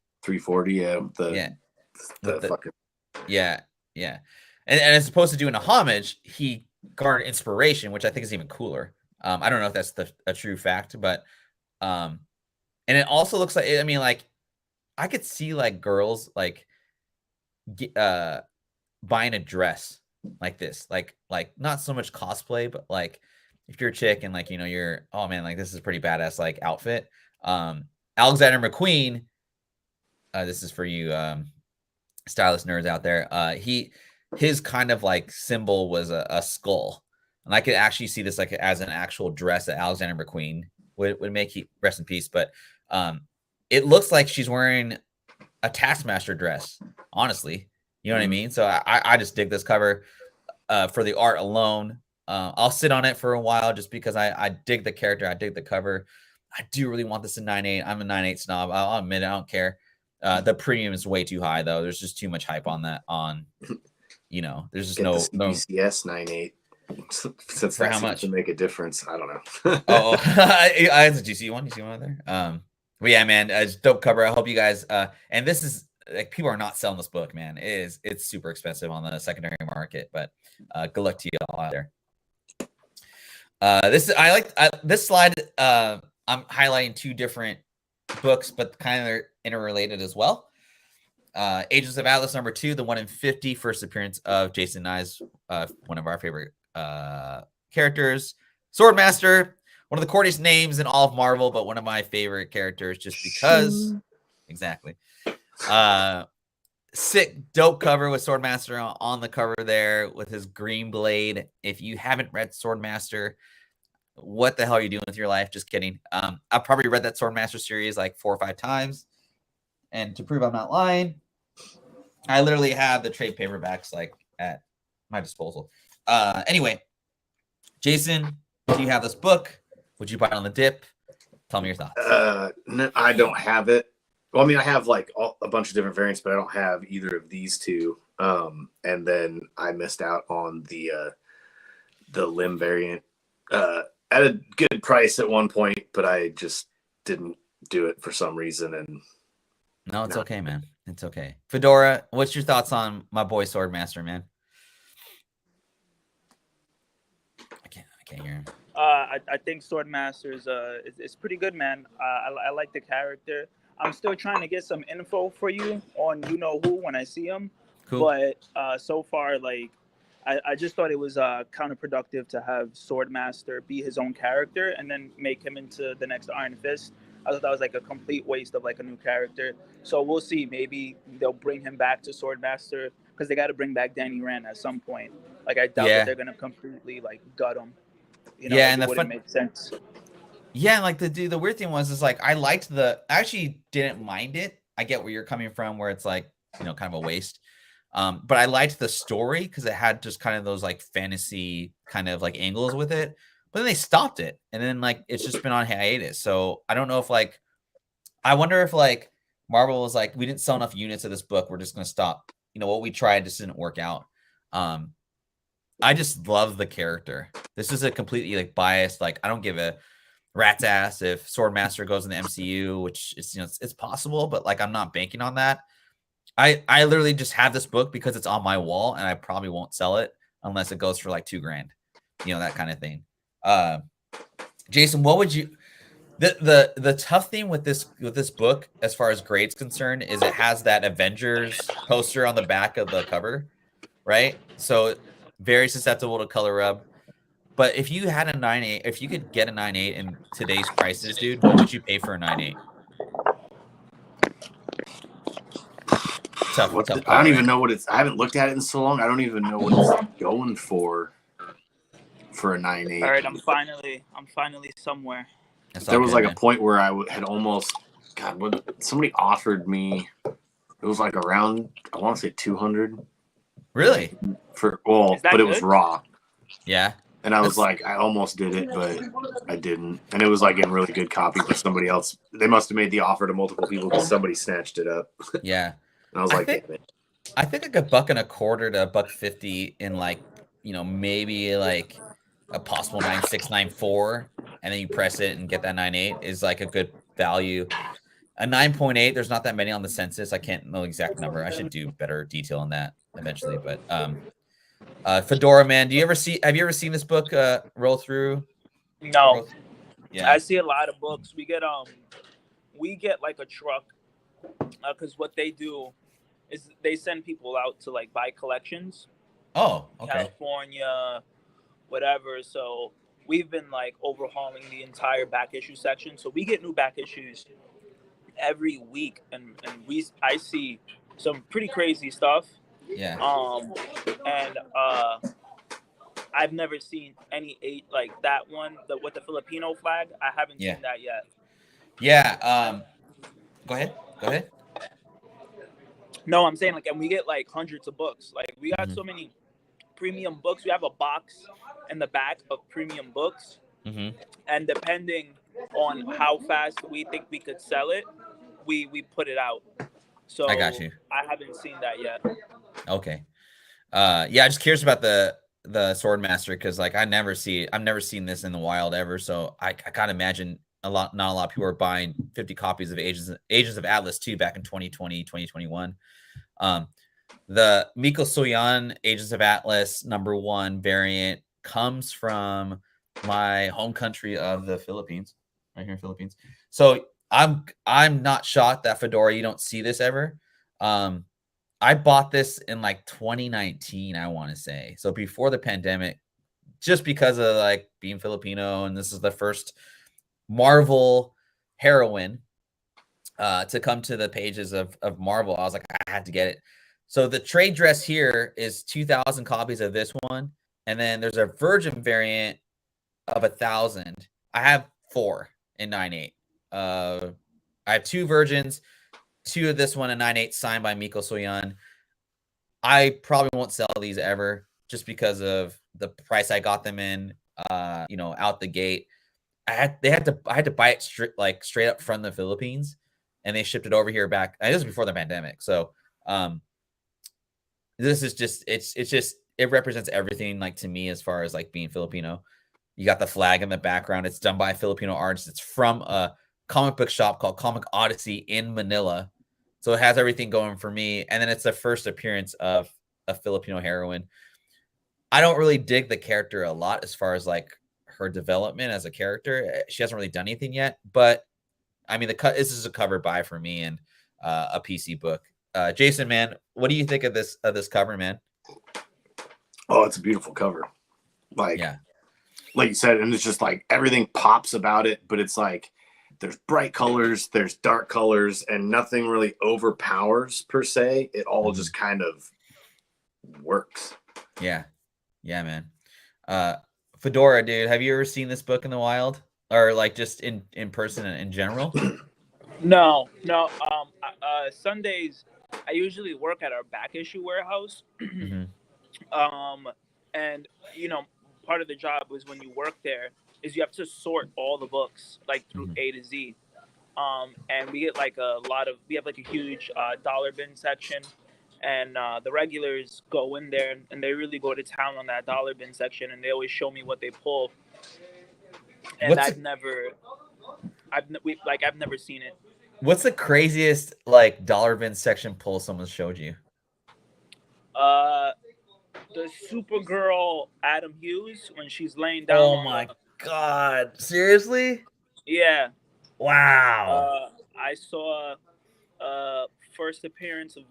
yeah. And as opposed to doing a homage, he garnered inspiration, which I think is even cooler. I don't know if that's a true fact, but and it also looks like, I mean, like I could see like girls like buying a dress like this, like not so much cosplay, but like if you're a chick and like you're, oh man, like this is a pretty badass like outfit. Alexander McQueen, this is for you stylist nerds out there. His kind of like symbol was a skull, and I could actually see this like as an actual dress that Alexander McQueen would make. He rest in peace, but it looks like she's wearing a Taskmaster dress, honestly. You know what I mean? So I just dig this cover for the art alone. I'll sit on it for a while just because I dig the character. I dig the cover. I do really want this in 9.8. I'm a 9.8 snob. I'll admit it. I don't care. The premium is way too high, though. There's just too much hype on that. There's just no BCS 9.8. Since for that how seems much to make a difference, I don't know. Do you see one? You see one out there? But yeah, man, it's dope cover. I hope you guys and this is like, people are not selling this book, man. It's super expensive on the secondary market, but good luck to you all out there. This slide. I'm highlighting two different books, but kind of interrelated as well. Agents of Atlas #2, the 1 in 50 first appearance of Jason and I's one of our favorite characters, Swordmaster, one of the corniest names in all of Marvel, but one of my favorite characters just because. Exactly. Sick, dope cover with Swordmaster on the cover there with his green blade. If you haven't read Swordmaster, what the hell are you doing with your life? Just kidding. I've probably read that Swordmaster series like 4 or 5 times. And to prove I'm not lying, I literally have the trade paperbacks like at my disposal. Anyway, Jason, do you have this book? Would you buy it on the dip? Tell me your thoughts. No, I don't have it. Well, I mean, I have like a bunch of different variants, but I don't have either of these two. And then I missed out on the limb variant at a good price at one point, but I just didn't do it for some reason. And no, it's okay, man. It's okay. Fedora, what's your thoughts on my boy Swordmaster, man? I can't hear him. I think Swordmaster is pretty good, man. I like the character. I'm still trying to get some info for you on you know who when I see him. Cool. But so far, like, I just thought it was counterproductive to have Swordmaster be his own character and then make him into the next Iron Fist. I thought that was like a complete waste of like a new character. So we'll see. Maybe they'll bring him back to Swordmaster because they got to bring back Danny Rand at some point. Like, I doubt that they're gonna completely like gut him. You know, yeah, like, and it wouldn't make sense. Yeah, like the weird thing was like I liked I actually didn't mind it. I get where you're coming from, where it's like, you know, kind of a waste. But I liked the story because it had just kind of those like fantasy kind of like angles with it. But then they stopped it, and then like it's just been on hiatus. So I don't know if like I wonder if like Marvel was like, we didn't sell enough units of this book, we're just gonna stop. You know, what we tried just didn't work out. I just love the character. This is a completely like biased, like I don't give a rat's ass if Swordmaster goes in the MCU, which is, you know, it's possible, but like I'm not banking on that. I literally just have this book because it's on my wall, and I probably won't sell it unless it goes for like $2,000, you know, that kind of thing. Jason, what would you? The tough thing with this book, as far as grades concerned, is it has that Avengers poster on the back of the cover, right? So very susceptible to color rub. But if you had a 9.8, if you could get a 9.8 in today's prices, dude, what would you pay for a 9.8? Tough. I don't even know what it's. I haven't looked at it in so long. I don't even know what it's going for a 9.8. All right, I'm finally somewhere. There was like a point where I had almost, somebody offered me. It was like around, I want to say 200. Really? But it was raw. Yeah. And I was like, I almost did it, but I didn't. And it was like in really good copy, but somebody else, they must have made the offer to multiple people because somebody snatched it up. Yeah. And I was like, I think like $1.25 to $1.50 in like, you know, maybe like a possible 9.6, 9.4, and then you press it and get that 9.8 is like a good value. A 9.8, there's not that many on the census. I can't know the exact number. I should do better detail on that eventually. But Fedora, man, have you ever seen this book roll through? No. Yeah. I see a lot of books. We get like a truck because what they do is they send people out to like buy collections. Oh, okay. California, whatever. So we've been like overhauling the entire back issue section. So we get new back issues every week, and I see some pretty crazy stuff. Yeah. And I've never seen any 8 like that one, with the Filipino flag. I haven't seen that yet. Yeah. Go ahead. No, I'm saying like, and we get like hundreds of books. Like we got so many premium books. We have a box in the back of premium books, and depending on how fast we think we could sell it, we put it out. So I got you. I haven't seen that yet. Okay. I'm just curious about the Swordmaster because like I've never seen this in the wild ever. So I can't imagine not a lot of people are buying 50 copies of Agents of Atlas 2 back in 2020, 2021. The Miko Soyan Agents of Atlas #1 variant comes from my home country of the Philippines, right here in Philippines. So I'm not shocked that Fedora, you don't see this ever. I bought this in like 2019, I want to say. So before the pandemic, just because of like being Filipino, and this is the first Marvel heroine to come to the pages of Marvel. I was like, I had to get it. So the trade dress here is 2,000 copies of this one. And then there's a Virgin variant of 1,000, I have 4 in 9.8. I have 2 virgins, 2 of this one in 9.8 signed by Miko Soyan. I probably won't sell these ever just because of the price I got them in, out the gate. I had to buy it straight up from the Philippines, and they shipped it over here back. This was before the pandemic. So, this is just, it represents everything, like, to me, as far as like being Filipino. You got the flag in the background. It's done by Filipino artists. It's from a comic book shop called Comic Odyssey in Manila. So it has everything going for me. And then it's the first appearance of a Filipino heroine. I don't really dig the character a lot as far as like her development as a character. She hasn't really done anything yet, but I mean, this is a cover buy for me and a PC book. Jason, man, what do you think of this cover, man? Oh, it's a beautiful cover. Like you said, and it's just like everything pops about it, but it's like there's bright colors, there's dark colors, and nothing really overpowers per se. It all just kind of works. Yeah, man. Fedora, dude, have you ever seen this book in the wild, or like just in person in general? No. Sundays, I usually work at our back issue warehouse. Mm-hmm. And part of the job is when you work there is you have to sort all the books like through A to Z. And we get we have like a huge dollar bin section, and the regulars go in there and they really go to town on that dollar bin section, and they always show me what they pull. And I've never seen it. What's the craziest like dollar bin section pull someone showed you? The Supergirl Adam Hughes when she's laying down. Oh my God! Seriously? Yeah. Wow. I saw first appearance of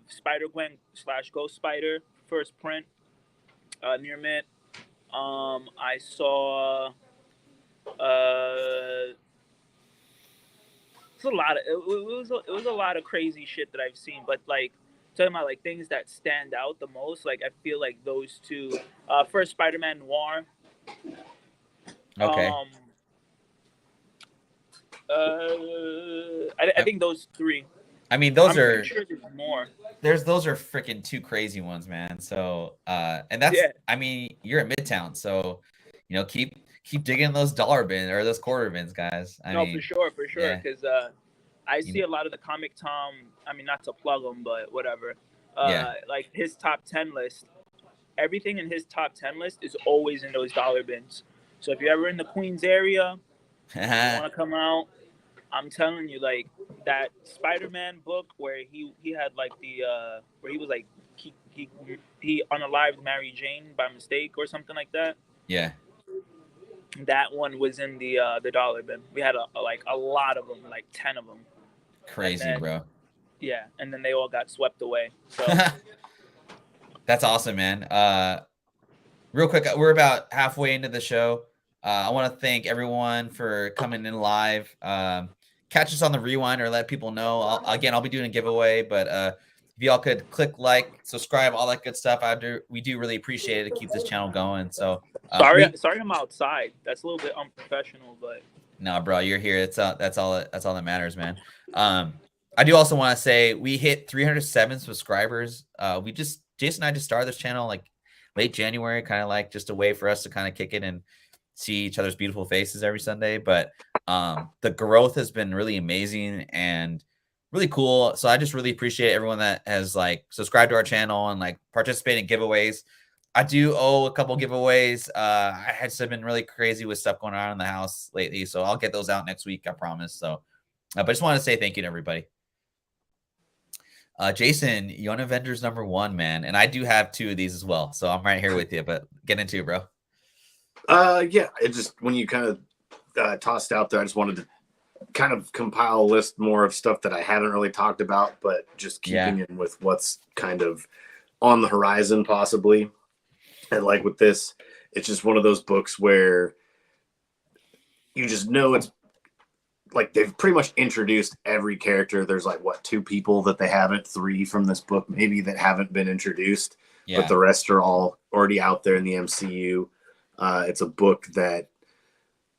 Spider-Gwen / Ghost Spider, first print, near mint. I saw it's a lot of it was a lot of crazy shit that I've seen, but like talking about like things that stand out the most, like I feel like those two, first Spider-Man Noir. Okay. I think those 3. I mean, those are. I'm sure there's more. Those are freaking 2 crazy ones, man. So, and that's. Yeah. I mean, you're at Midtown, so keep digging those dollar bins or those quarter bins, guys. I mean, for sure, because I see a lot of the Comic Tom. I mean, not to plug him, but whatever. Like his top 10 list. Everything in his top 10 list is always in those dollar bins. So if you're ever in the Queens area, you want to come out, I'm telling you, like that Spider-Man book where he had like the where he was like he unalived Mary Jane by mistake or something like that. Yeah. That one was in the dollar bin. We had a lot of them, like 10 of them. Crazy, bro. Yeah, and then they all got swept away. So that's awesome, man. Real quick, we're about halfway into the show. I want to thank everyone for coming in live. Catch us on the rewind or let people know. I'll be doing a giveaway, but if y'all could click like, subscribe, all that good stuff, we do really appreciate it to keep this channel going. So sorry, I'm outside. That's a little bit unprofessional, but no, bro, you're here. That's all that matters, man. I do also want to say we hit 307 subscribers. Jason and I just started this channel like late January, kind of like just a way for us to kind of kick it and see each other's beautiful faces every Sunday. But the growth has been really amazing and really cool. So I just really appreciate everyone that has like subscribed to our channel and like participated in giveaways. I do owe a couple giveaways. I had been really crazy with stuff going on in the house lately, so I'll get those out next week, I promise. So, but I just want to say thank you to everybody. Jason, Young Avengers #1, man, and I do have 2 of these as well, so I'm right here with you. But get into it, bro. Yeah, it just when you kind of tossed out there, I just wanted to kind of compile a list more of stuff that I hadn't really talked about, but just keeping in with what's kind of on the horizon, possibly. And like with this, it's just one of those books where you just know it's like they've pretty much introduced every character. There's like 2 people that they haven't, 3 from this book maybe that haven't been introduced, but the rest are all already out there in the MCU. It's a book that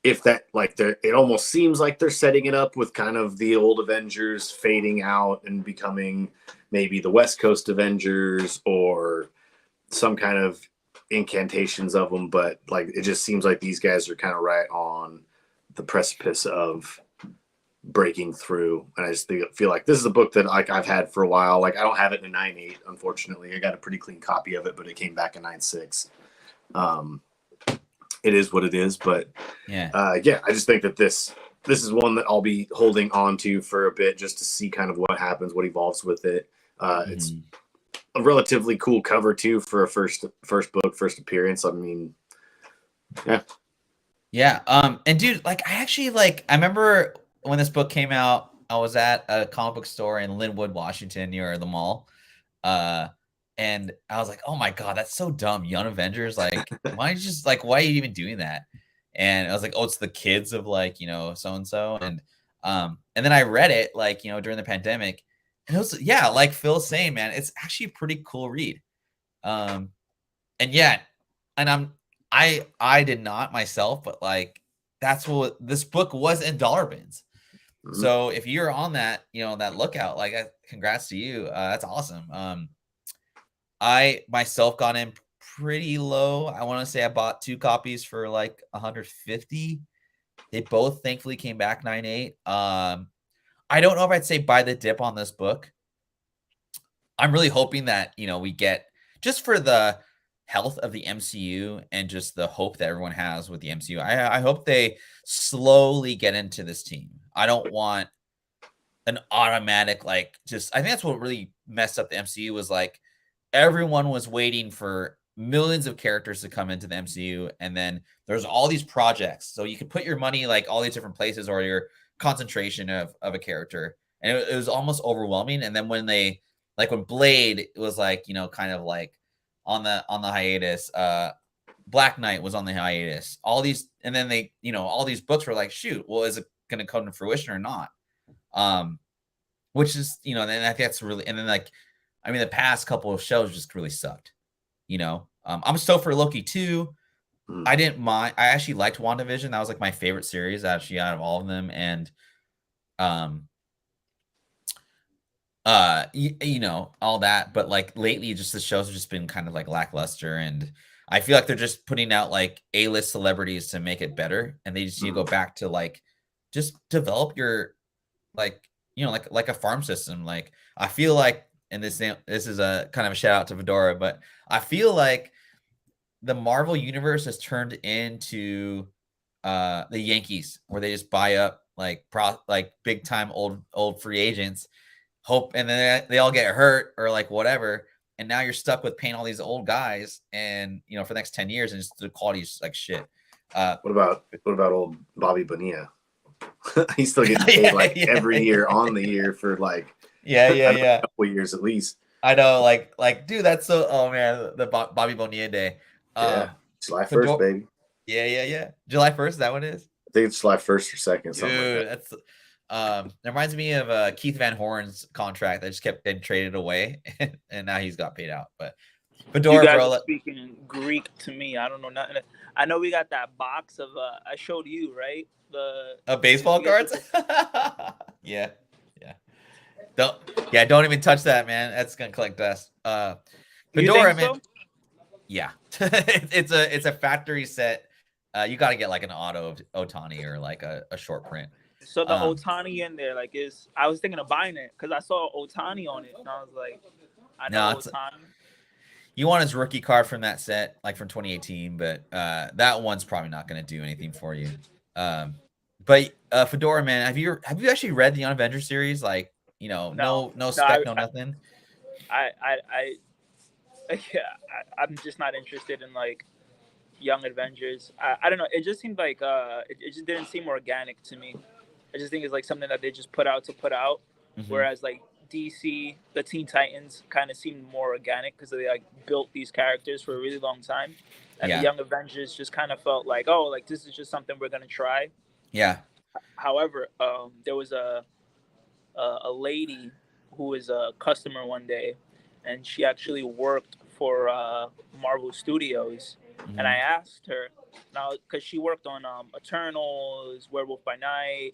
if that like it almost seems like they're setting it up with kind of the old Avengers fading out and becoming maybe the West Coast Avengers or some kind of incantations of them, but like it just seems like these guys are kind of right on the precipice of breaking through. And I just feel like this is a book that like I've had for a while. Like I don't have it in a 9.8, unfortunately. I got a pretty clean copy of it, but it came back in 9.6. It is what it is, but I just think that this is one that I'll be holding on to for a bit just to see kind of what happens, what evolves with it. It's a relatively cool cover too for a first book, first appearance. I mean, yeah. And dude, like I remember when this book came out, I was at a comic book store in Linwood, Washington, near the mall. And I was like, oh my God, that's so dumb. Young Avengers, like, why are you even doing that? And I was like, oh, it's the kids of like, so-and-so. And then I read it like, during the pandemic. And it was, like Phil's saying, man, it's actually a pretty cool read. And I did not myself, but like, that's what this book was in dollar bins. Mm-hmm. So if you're on that, that lookout, like, congrats to you. That's awesome. I myself got in pretty low. I want to say I bought 2 copies for like 150. They both thankfully came back 9.8. I don't know if I'd say buy the dip on this book. I'm really hoping that, we get, just for the health of the MCU and just the hope that everyone has with the MCU. I hope they slowly get into this team. I don't want an automatic, I think that's what really messed up the MCU was like, everyone was waiting for millions of characters to come into the MCU. And then there's all these projects. So you could put your money like all these different places or your concentration of a character. And it was almost overwhelming. And then when they, like when Blade, it was like, kind of like on the hiatus, Black Knight was on the hiatus, all these, and then they, all these books were like, shoot, well, is it going to come to fruition or not? Which is, then I think that's really, and then like, I mean, the past couple of shows just really sucked, I'm stoked for Loki too. I didn't mind. I actually liked WandaVision. That was like my favorite series actually out of all of them. And, all that, but like lately just the shows have just been kind of like lackluster. And I feel like they're just putting out like A-list celebrities to make it better. And they just need to go back to like, just develop your, like, like a farm system. Like, I feel like, and this is a kind of a shout out to Fedora, but I feel like the Marvel universe has turned into the Yankees, where they just buy up like big time old free agents, and then they all get hurt or like whatever, and now you're stuck with paying all these old guys, and for the next 10 years, and just the quality is like shit. What about old Bobby Bonilla? He's still getting paid every year on the year for like a couple years at least. I know, like dude, that's so, oh man, the Bobby Bonilla day. July 1st, baby. Yeah. July 1st, that one is? I think it's July 1st or 2nd. Dude, like that reminds me of Keith Van Horn's contract that just kept getting traded away, and now he's got paid out. But Fedora, you guys are speaking Greek to me. I don't know nothing. I know we got that box of I showed you, right? The baseball cards. Yeah. Don't even touch that, man. That's gonna collect dust. Fedora, man. So? Yeah, it's a factory set. You got to get like an auto of Otani or like a short print. So the Otani in there, like, I was thinking of buying it because I saw Otani on it, and I was like, I know Otani. You want his rookie card from that set, like from 2018, but that one's probably not going to do anything for you. But Fedora, man, have you actually read the Young Avengers series? Like, no spec, no nothing. I'm just not interested in like Young Avengers. I don't know. It just seemed like it just didn't seem organic to me. I just think it's like something that they just put out to put out. Mm-hmm. Whereas like DC, the Teen Titans kind of seemed more organic because they like built these characters for a really long time. And the Young Avengers just kind of felt like, oh, like this is just something we're gonna try. Yeah. However, there was a lady who was a customer one day, and she actually worked for Marvel Studios, And I asked her now because she worked on Eternals, Werewolf by Night.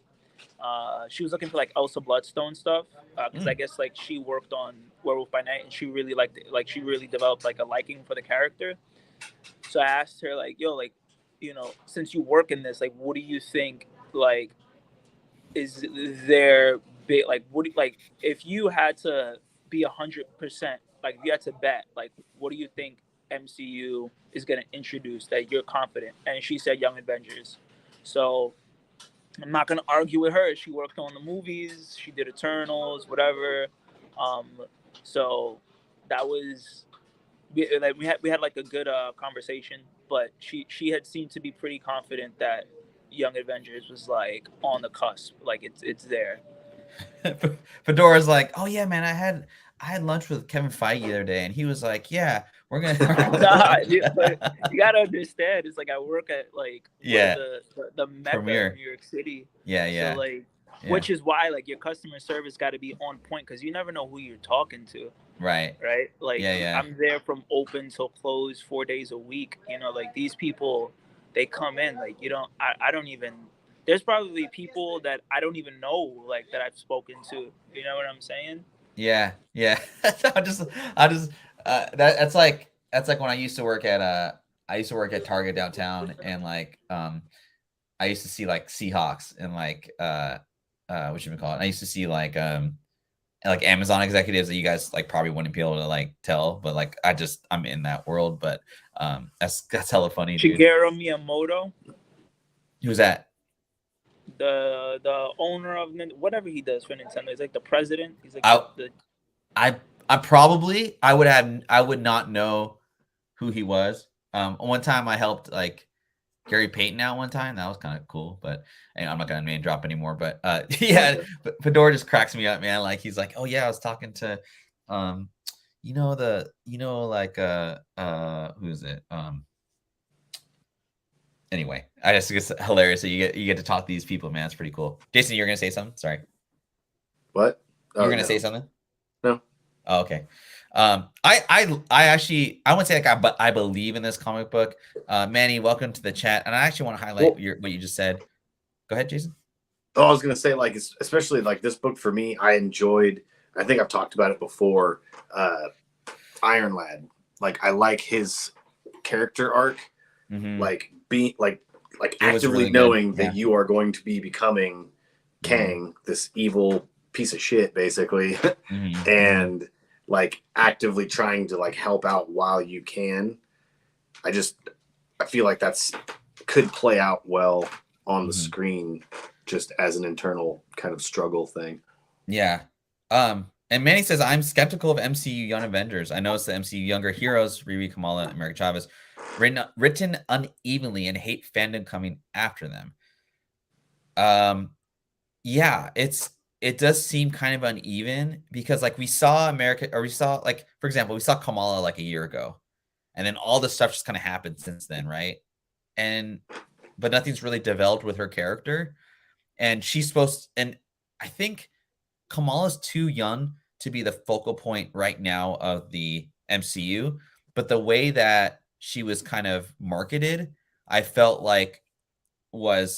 She was looking for like Elsa Bloodstone stuff because I guess like she worked on Werewolf by Night and she really liked it. Like she really developed like a liking for the character. So I asked her like, yo, like, you know, since you work in this, like, what do you think? Like, is there big like what like if you had to be 100%, like if you had to bet, like, what do you think MCU is going to introduce that you're confident? And she said Young Avengers. So I'm not gonna argue with her. She worked on the movies. She did Eternals, whatever. Um, so that was we had like a good conversation. But she had seemed to be pretty confident that Young Avengers was like on the cusp, like it's there. Fedora's like, oh yeah, man, I had lunch with Kevin Feige the other day, and he was like, yeah, we're gonna. Nah, but you gotta understand, it's like I work at like the Mecca Premiere in New York City. Yeah. So like, which is why like your customer service got to be on point because you never know who you're talking to. Right. Like I'm there from open till close 4 days a week. You know, like these people, they come in like I don't even. There's probably people that I don't even know like that I've spoken to. You know what I'm saying? Yeah. That's like when I used to work at Target downtown, and like I used to see like Seahawks and like what you call it. I used to see like Amazon executives that you guys like probably wouldn't be able to like tell, but like I'm in that world. But that's hella funny, dude. Shigeru Miyamoto. Who's that? The owner of whatever he does for Nintendo. He's like the president. He's like I would not know who he was. One time I helped like Gary Payton out one time. That was kind of cool, but I'm not gonna name drop anymore. But yeah, Fedora just cracks me up, man. Like he's like, oh yeah, I was talking to who is it? Anyway, I just think it's hilarious that you get to talk to these people, man. It's pretty cool. Jason, you're gonna say something? Sorry. What? You're gonna say something? No. Oh, okay. I actually I wouldn't say like but I believe in this comic book. Manny, welcome to the chat, and I actually want to highlight what you just said. Go ahead, Jason. Oh, I was gonna say like especially like this book for me, I enjoyed. I think I've talked about it before. Iron Lad, like I like his character arc, like being like actively really knowing that you are going to be becoming Kang, this evil piece of shit, basically, and like actively trying to like help out while you can. I feel like that's could play out well on the screen just as an internal kind of struggle thing. Yeah. And Manny says, I'm skeptical of MCU Young Avengers. I noticed the MCU Younger Heroes, Riri, Kamala, and America Chavez, written unevenly and hate fandom coming after them. Yeah, it does seem kind of uneven because like we saw like, for example, we saw Kamala like a year ago, and then all this stuff just kind of happened since then, right? But nothing's really developed with her character, and I think Kamala's too young to be the focal point right now of the MCU, but the way that she was kind of marketed, I felt like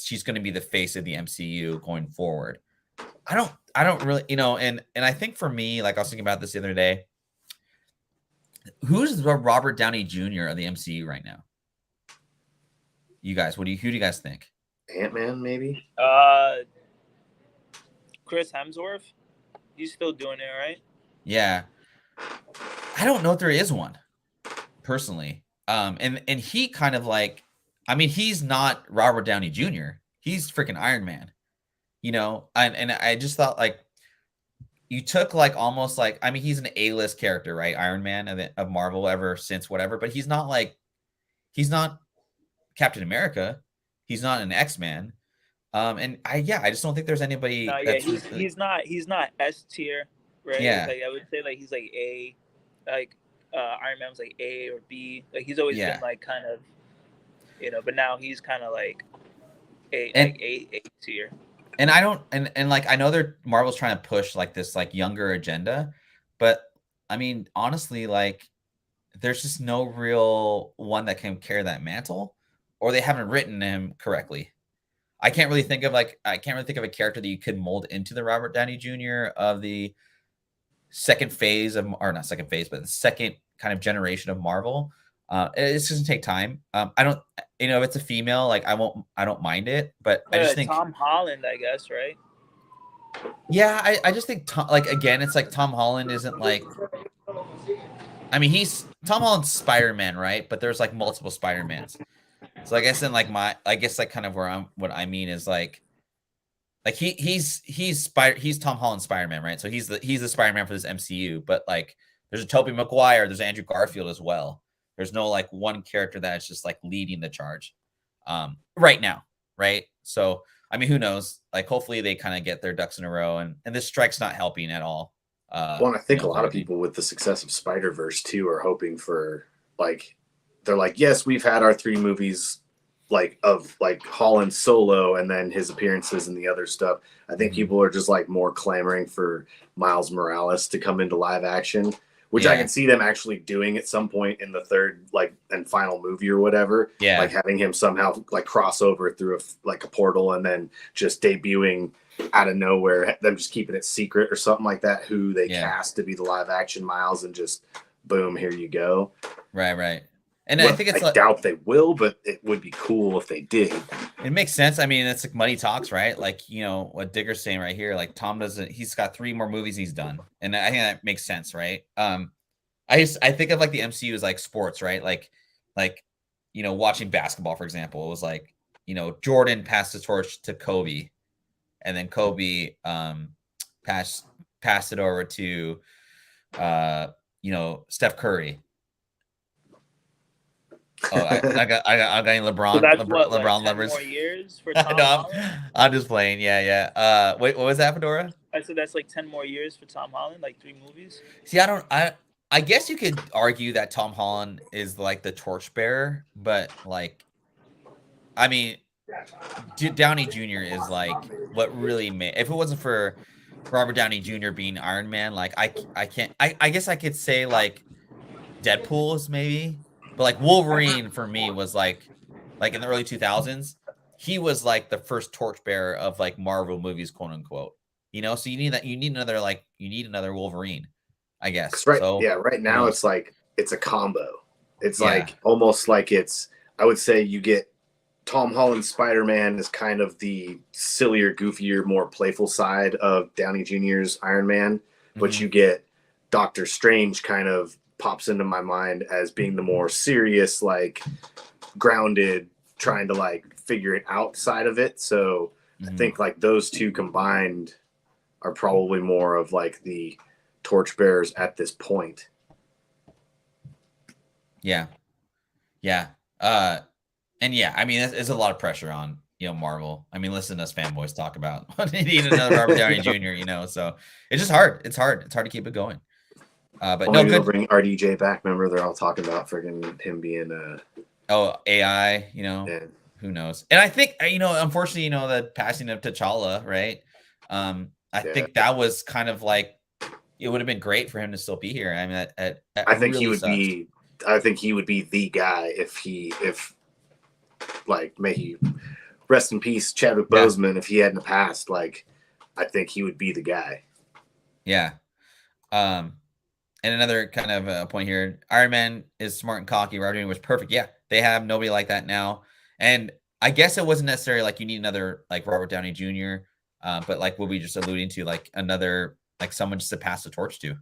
she's going to be the face of the MCU going forward. I don't really, and I think for me, like I was thinking about this the other day, who's the Robert Downey Jr. of the MCU right now? You guys, who do you guys think? Ant-Man, maybe? Chris Hemsworth. He's still doing it, right? Yeah. I don't know if there is one, personally. And he kind of like, I mean, he's not Robert Downey Jr. He's freaking Iron Man, and I just thought like you took like almost like, I mean, he's an A-list character, right? Iron Man of Marvel ever since whatever, but he's not Captain America. He's not an X-Man. And I just don't think there's anybody. He's not S tier, right? Yeah. Like I would say like he's like A, like Iron Man was like A or B. Like he's always been like kind of, but now he's kind of like A tier. And I don't and like I know Marvel's trying to push like this like younger agenda, but I mean honestly, like there's just no real one that can carry that mantle, or they haven't written him correctly. I can't really think of a character that you could mold into the Robert Downey Jr. of the second phase of, or not second phase, but the second kind of generation of Marvel. It's just gonna take time. I don't, if it's a female, like I don't mind it, but I just think Tom Holland, I guess, right? Yeah, I just think again, it's like Tom Holland isn't like. I mean, he's Tom Holland's Spider-Man, right? But there's like multiple Spider-Mans. So I guess in like kind of what I mean is like he's Tom Holland Spider-Man, right? So he's the Spider-Man for this MCU, but like there's a Tobey Maguire, there's Andrew Garfield as well. There's no like one character that's just like leading the charge right now, right? So I mean, who knows? Like hopefully they kind of get their ducks in a row, and this strike's not helping at all. Well, and I think a lot of people with the success of Spider-Verse too are hoping for they're like, yes, we've had our 3 movies of Holland solo and then his appearances and the other stuff. I think people are just like more clamoring for Miles Morales to come into live action, which I can see them actually doing at some point in the 3rd and final movie or whatever. Yeah, like having him somehow cross over through a portal and then just debuting out of nowhere, them just keeping it secret or something like that, who they cast to be the live action Miles, and just boom, here you go. Right. And I think I doubt they will, but it would be cool if they did. It makes sense. I mean, it's like money talks, right? Like, what Digger's saying right here, like Tom he's got 3 more movies he's done. And I think that makes sense, right? I think of like the MCU as like sports, right? Like, watching basketball, for example, it was like, Jordan passed the torch to Kobe, and then Kobe passed it over to Steph Curry. Oh, I got LeBron. So that's LeBron like 10 lovers. more years for Tom No, Holland? I'm just playing. Yeah. Wait, what was that, Fedora? I said that's like 10 more years for Tom Holland, like 3 movies. See, I guess you could argue that Tom Holland is like the torchbearer, but like, I mean, Downey Jr. is like what really made. If it wasn't for Robert Downey Jr. being Iron Man, like I can't. I guess I could say like Deadpool is maybe. But like Wolverine for me was like in the early 2000s, he was like the first torchbearer of like Marvel movies, quote unquote. So you need another Wolverine, I guess. Right. So, yeah. Right now it's like it's a combo. It's like almost like I would say you get Tom Holland Spider-Man is kind of the sillier, goofier, more playful side of Downey Jr.'s Iron Man, but you get Doctor Strange kind of pops into my mind as being the more serious, like grounded, trying to like figure it out side of it. So I think like those two combined are probably more of like the torchbearers at this point. Yeah. And I mean, there's a lot of pressure on Marvel. I mean, listen to us fanboys talk about needing another Robert Downey Jr. So it's just hard. It's hard to keep it going. But maybe they'll bring RDJ back. Remember, they're all talking about friggin' him being AI. Who knows? And I think unfortunately, the passing of T'Challa, right? I think that was kind of like it would have been great for him to still be here. I mean, I think he would be. I think he would be the guy if may he rest in peace, Chadwick Boseman. If he hadn't passed, I think he would be the guy. Yeah. And another kind of point here, Iron Man is smart and cocky. Robert Downey was perfect. Yeah, they have nobody like that now. And I guess it wasn't necessarily like you need another like Robert Downey Jr., but like what we just alluding to, like another like someone just to pass the torch to.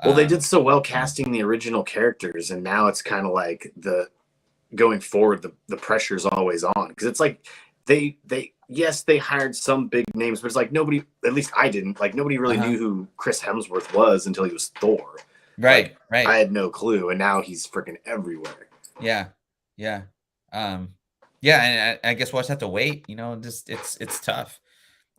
Well, they did so well casting the original characters, and now it's kind of like going forward, the pressure's always on, because it's like they hired some big names, but it's like nobody, at least I didn't, like nobody really knew who Chris Hemsworth was until he was Thor. Right. I had no clue, and now he's freaking everywhere. Yeah. And I guess we'll just have to wait. Just it's tough.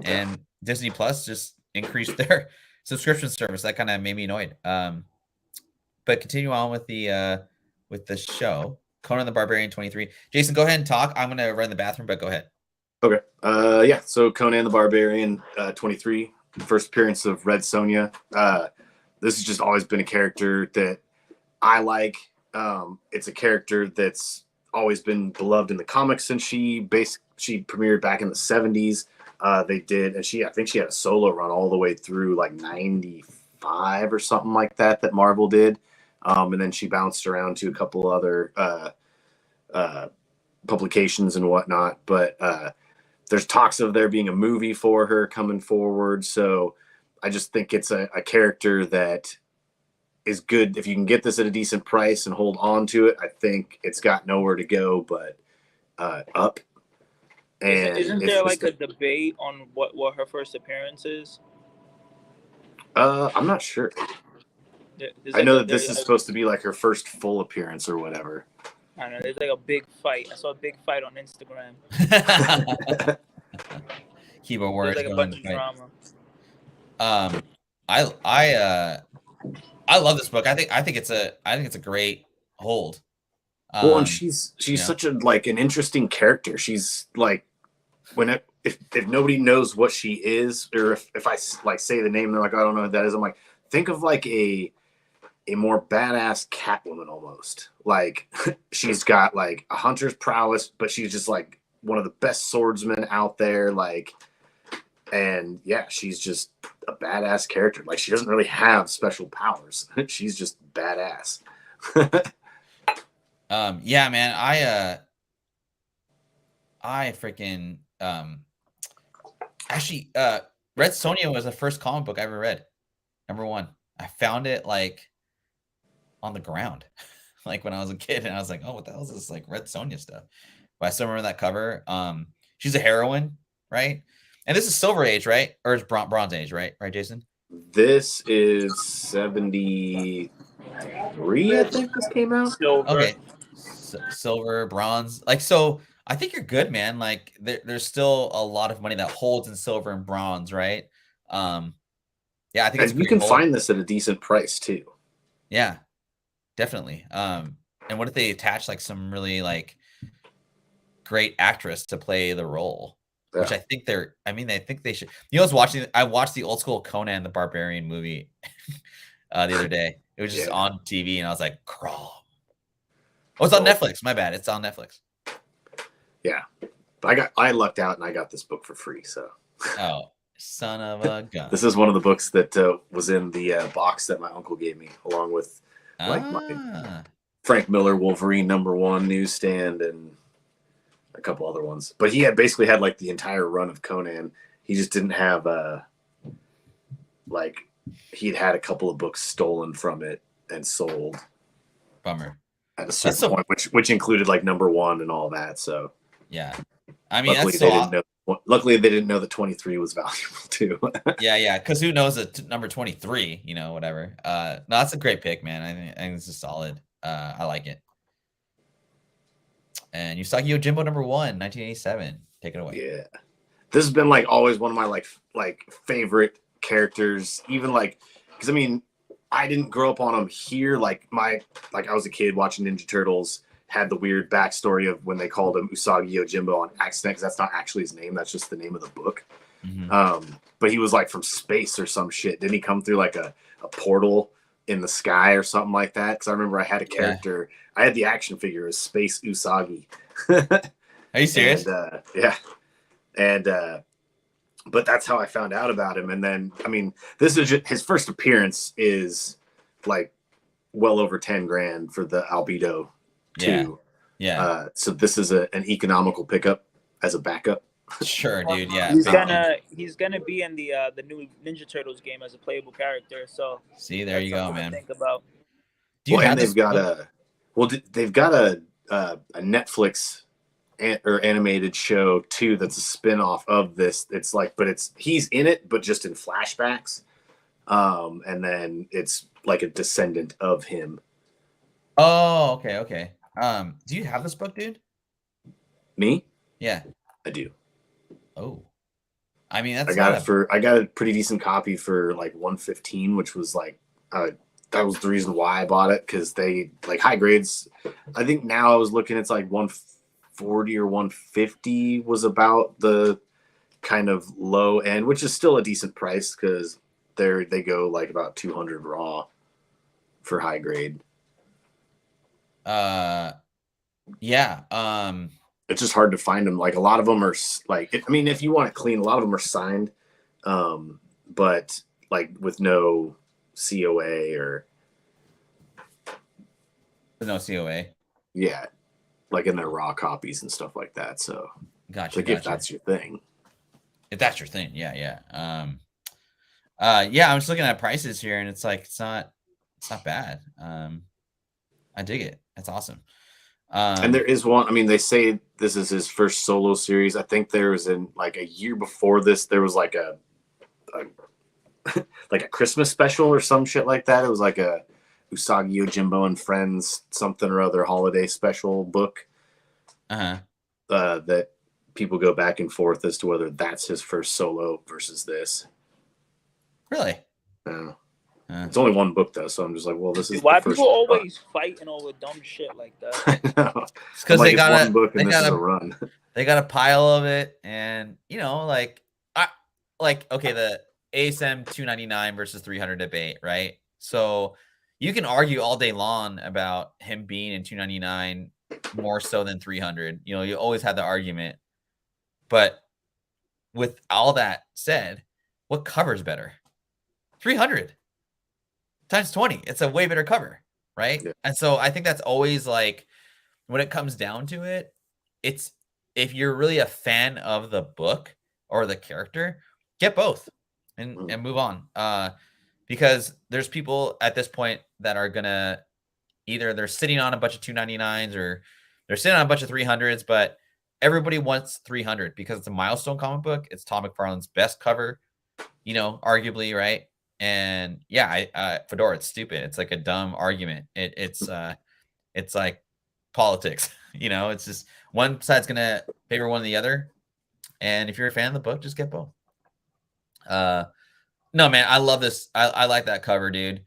And Disney Plus just increased their subscription service. That kind of made me annoyed. But continue on with the show. Conan the Barbarian 23. Jason, go ahead and talk. I'm gonna run the bathroom, but go ahead. Okay. So Conan the Barbarian 23, first appearance of Red Sonja. This has just always been a character that I like. It's a character that's always been beloved in the comics since she premiered back in the 70s. They did, and I think she had a solo run all the way through like 95 or something like that Marvel did. And then she bounced around to a couple other publications and whatnot. But there's talks of there being a movie for her coming forward. So I just think it's a character that is good. If you can get this at a decent price and hold on to it, I think it's got nowhere to go but up. And isn't there like a debate on what her first appearance is? I'm not sure. I know that this is supposed to be like her first full appearance or whatever. I don't know. There's like a big fight. I saw a big fight on Instagram. Keyboard words. There's like a bunch of drama. I love this book. I think it's a great hold. Well, and she's such a like an interesting character. She's like if nobody knows what she is, or if I like say the name, they're like, I don't know what that is. I'm like, think of like a more badass Catwoman almost. Like she's got like a hunter's prowess, but she's just like one of the best swordsmen out there. Like, and yeah, she's just a badass character. Like she doesn't really have special powers. She's just badass. Yeah, man. I freaking actually Red Sonja was the first comic book I ever read. Number 1. I found it like on the ground, like when I was a kid, and I was like, "Oh, what the hell is this like Red Sonja stuff?" But I still remember that cover. She's a heroine, right? And this is Silver Age, right? Or it's Bronze Age, right? Right, Jason? This is 73, I think this came out. Silver. Okay. Silver, bronze. Like, so I think you're good, man. Like there's still a lot of money that holds in silver and bronze, right? Yeah, I think it's you can find this at a decent price too. Yeah, definitely. And what if they attach like some really like great actress to play the role? Yeah. Which I think I think they should. You know, I watched the old school Conan the Barbarian movie the other day. It was just on TV, and I was like, crawl. Oh, it's on Netflix. My bad. It's on Netflix. Yeah. I lucked out and I got this book for free. So. Oh, son of a gun. This is one of the books that was in the box that my uncle gave me, along with my Frank Miller Wolverine #1 newsstand and a couple other ones. But he basically had like the entire run of Conan. He just didn't have he'd had a couple of books stolen from it and sold. Bummer. At a certain point, which included like #1 and all that. So yeah, I mean, luckily they didn't know that 23 was valuable too. yeah, because who knows number 23? You know, whatever. No, that's a great pick, man. I think this is solid. I like it. And Usagi Yojimbo #1, 1987. Take it away. Yeah, this has been like always one of my like favorite characters. Even like because I mean. I didn't grow up on him here. Like I was a kid watching Ninja Turtles, had the weird backstory of when they called him Usagi Yojimbo on accident, because that's not actually his name. That's just the name of the book. Mm-hmm. But he was like from space or some shit. Didn't he come through like a portal in the sky or something like that? Because I remember I had a character. Yeah. I had the action figure as Space Usagi. Are you serious? And, yeah. And but that's how I found out about him. And then, I mean, this is his first appearance is like well over 10 grand for the Albedo too. Yeah. So this is an economical pickup as a backup. Sure, dude. Yeah. He's gonna be in the new Ninja Turtles game as a playable character. So see, there you go, man. Think about. They've got a Netflix or animated show too that's a spin-off of this. It's like, but he's in it, but just in flashbacks. And then it's like a descendant of him. Oh, okay. Do you have this book, dude? Me? Yeah, I do. Oh, I mean, I got a pretty decent copy for like $115, which was like that was the reason why I bought it, because they like high grades. I think now I was looking, it's like 140 or 150 was about the kind of low end, which is still a decent price because they go like about 200 raw for high grade. Yeah. It's just hard to find them. Like a lot of them are like, I mean, if you want it clean, a lot of them are signed, but like with no COA or no COA. Yeah, like in their raw copies and stuff like that. So, Gotcha. if that's your thing. If that's your thing, yeah. Yeah, I'm just looking at prices here, and it's like it's not bad. I dig it. That's awesome. And there is one. I mean, they say this is his first solo series. I think there was in like a year before this, there was like a like a Christmas special or some shit like that. It was like a Usagi Yojimbo and Friends something or other holiday special book. That people go back and forth as to whether that's his first solo versus this. Really? Yeah. It's only one book though, so I'm just like, well, this is why people always fighting over dumb shit like that. I know. It's because they got one book and this is a run. They got a pile of it, and like okay, the ASM 299 versus 300 debate, right? So you can argue all day long about him being in 299 more so than 300. You always have the argument, but with all that said, what cover's better? 300 times 20. It's a way better cover, right? Yeah. And so I think that's always like when it comes down to it, it's if you're really a fan of the book or the character, get both and move on. Because there's people at this point that are gonna either they're sitting on a bunch of 299s or they're sitting on a bunch of 300s, but everybody wants 300 because it's a milestone comic book. It's Todd McFarlane's best cover, arguably, right? And yeah, Fedora, it's stupid. It's like a dumb argument. It's like politics, it's just one side's gonna favor one or the other. And if you're a fan of the book, just get both. No, man, I love this. I like that cover, dude.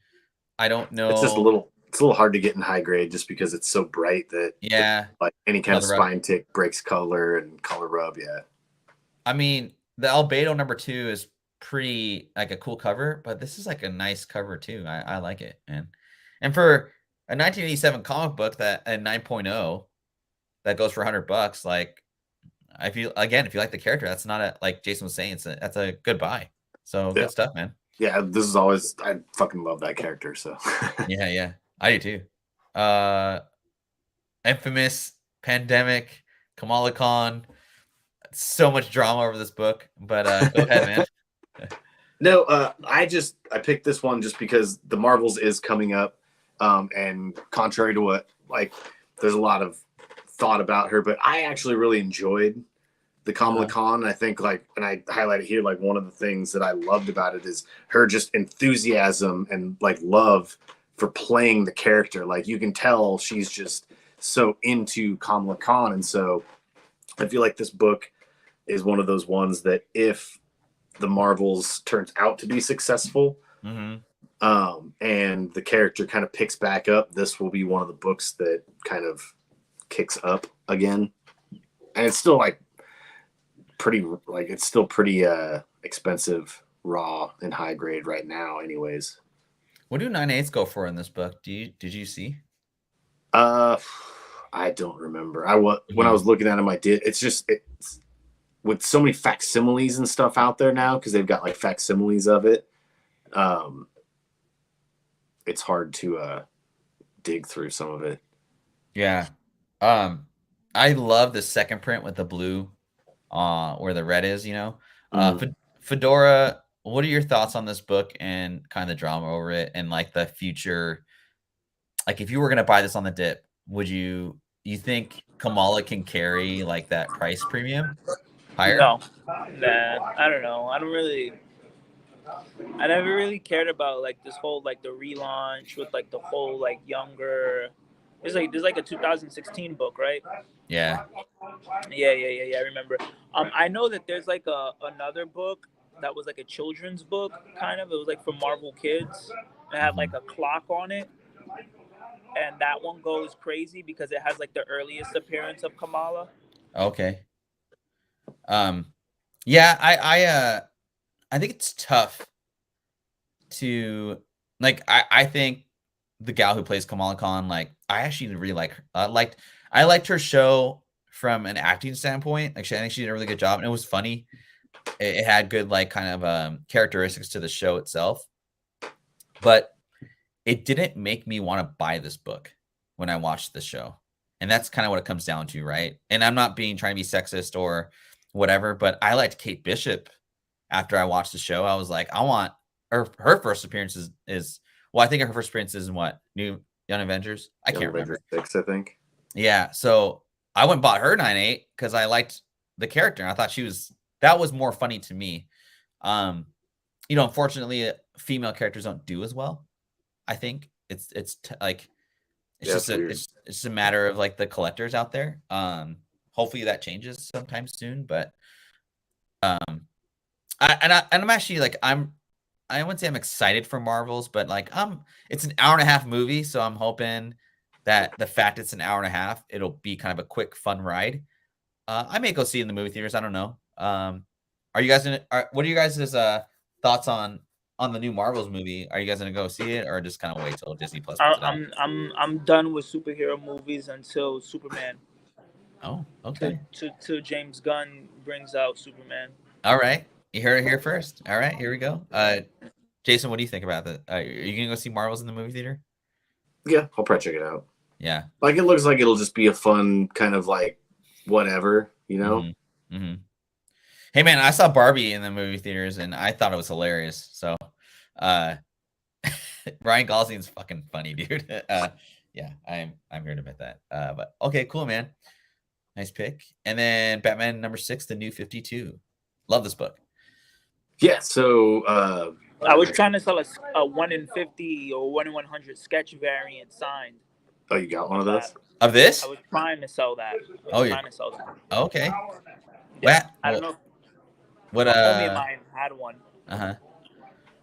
I don't know. It's just a little hard to get in high grade just because it's so bright that like any kind of spine tick breaks color and color rub. Yeah. I mean, the Albedo #2 is pretty like a cool cover, but this is like a nice cover too. I like it, man. And for a 1987 comic book that a 9.0 that goes for $100, like if you like the character, that's not a, like Jason was saying, that's a good buy. So good stuff, man. Yeah, this is always, I fucking love that character. So yeah, I do too. Infamous, Pandemic, Kamala Khan. So much drama over this book, but go ahead, man. No, I picked this one just because the Marvels is coming up, and contrary to what, like, there's a lot of thought about her, but I actually really enjoyed the Kamala Khan. I think, like, and I highlight it here, like, one of the things that I loved about it is her just enthusiasm and like love for playing the character. Like, you can tell she's just so into Kamala Khan, and so I feel like this book is one of those ones that if the Marvels turns out to be successful, and the character kind of picks back up, this will be one of the books that kind of kicks up again. And it's still like pretty expensive raw and high grade right now anyways. What do 9/8 go for in this book? Did you see? I don't remember. When I was looking at them, I did. It's with so many facsimiles and stuff out there now, because they've got like facsimiles of it. It's hard to dig through some of it. Yeah. I love the second print with the blue where the red is, Fedora, what are your thoughts on this book and kind of the drama over it and like the future? Like, if you were going to buy this on the dip, would you think Kamala can carry like that price premium higher? No, nah, I don't know. I never really cared about like this whole like the relaunch with like the whole like younger. There's like a 2016 book, right? Yeah. I remember. I know that there's like another book that was like a children's book, kind of. It was like for Marvel Kids. It had like a clock on it, and that one goes crazy because it has like the earliest appearance of Kamala. Okay. Yeah, I think it's tough to like. I think the gal who plays Kamala Khan, like I actually really like her. I liked her show from an acting standpoint. Like I think she did a really good job, and it was funny. It had good like kind of characteristics to the show itself, but it didn't make me want to buy this book when I watched the show. And that's kind of what it comes down to, right? And I'm not trying to be sexist or whatever, but I liked Kate Bishop after I watched the show. I was like, I want her first appearance is well, I think her first appearance is in what? New Young Avengers? I can't remember. 6, I think. Yeah. So I went and bought her 9/8 because I liked the character. I thought that was more funny to me. Unfortunately, female characters don't do as well. I think it's just a matter of like the collectors out there. Hopefully that changes sometime soon. But I'm actually like I wouldn't say I'm excited for Marvels, but like it's an hour and a half movie, so I'm hoping that the fact it's an hour and a half, it'll be kind of a quick, fun ride. I may go see it in the movie theaters. I don't know. Are you guys what are you guys' thoughts on the new Marvels movie? Are you guys gonna go see it or just kind of wait till Disney Plus puts it out? I'm done with superhero movies until Superman. Oh, okay. Till James Gunn brings out Superman. All right, you heard it here first. All right, here we go. Jason, what do you think about that? Are you gonna go see Marvels in the movie theater? Yeah, I'll probably check it out. Yeah, like it looks like it'll just be a fun kind of like whatever, you know. Mm-hmm. Mm-hmm. Hey man, I saw Barbie in the movie theaters and I thought it was hilarious. So, Ryan Gosling's fucking funny, dude. Yeah, I'm here to admit that. But okay, cool, man. Nice pick. And then Batman #6, The New 52. Love this book. Yeah, so I was trying to sell a 1 in 50 or 1 in 100 sketch variant signed. Oh, you got one of those? Of this? I was trying to sell that. Trying to sell that. Okay. Yeah, I don't know. What a homie of mine had one. Uh-huh.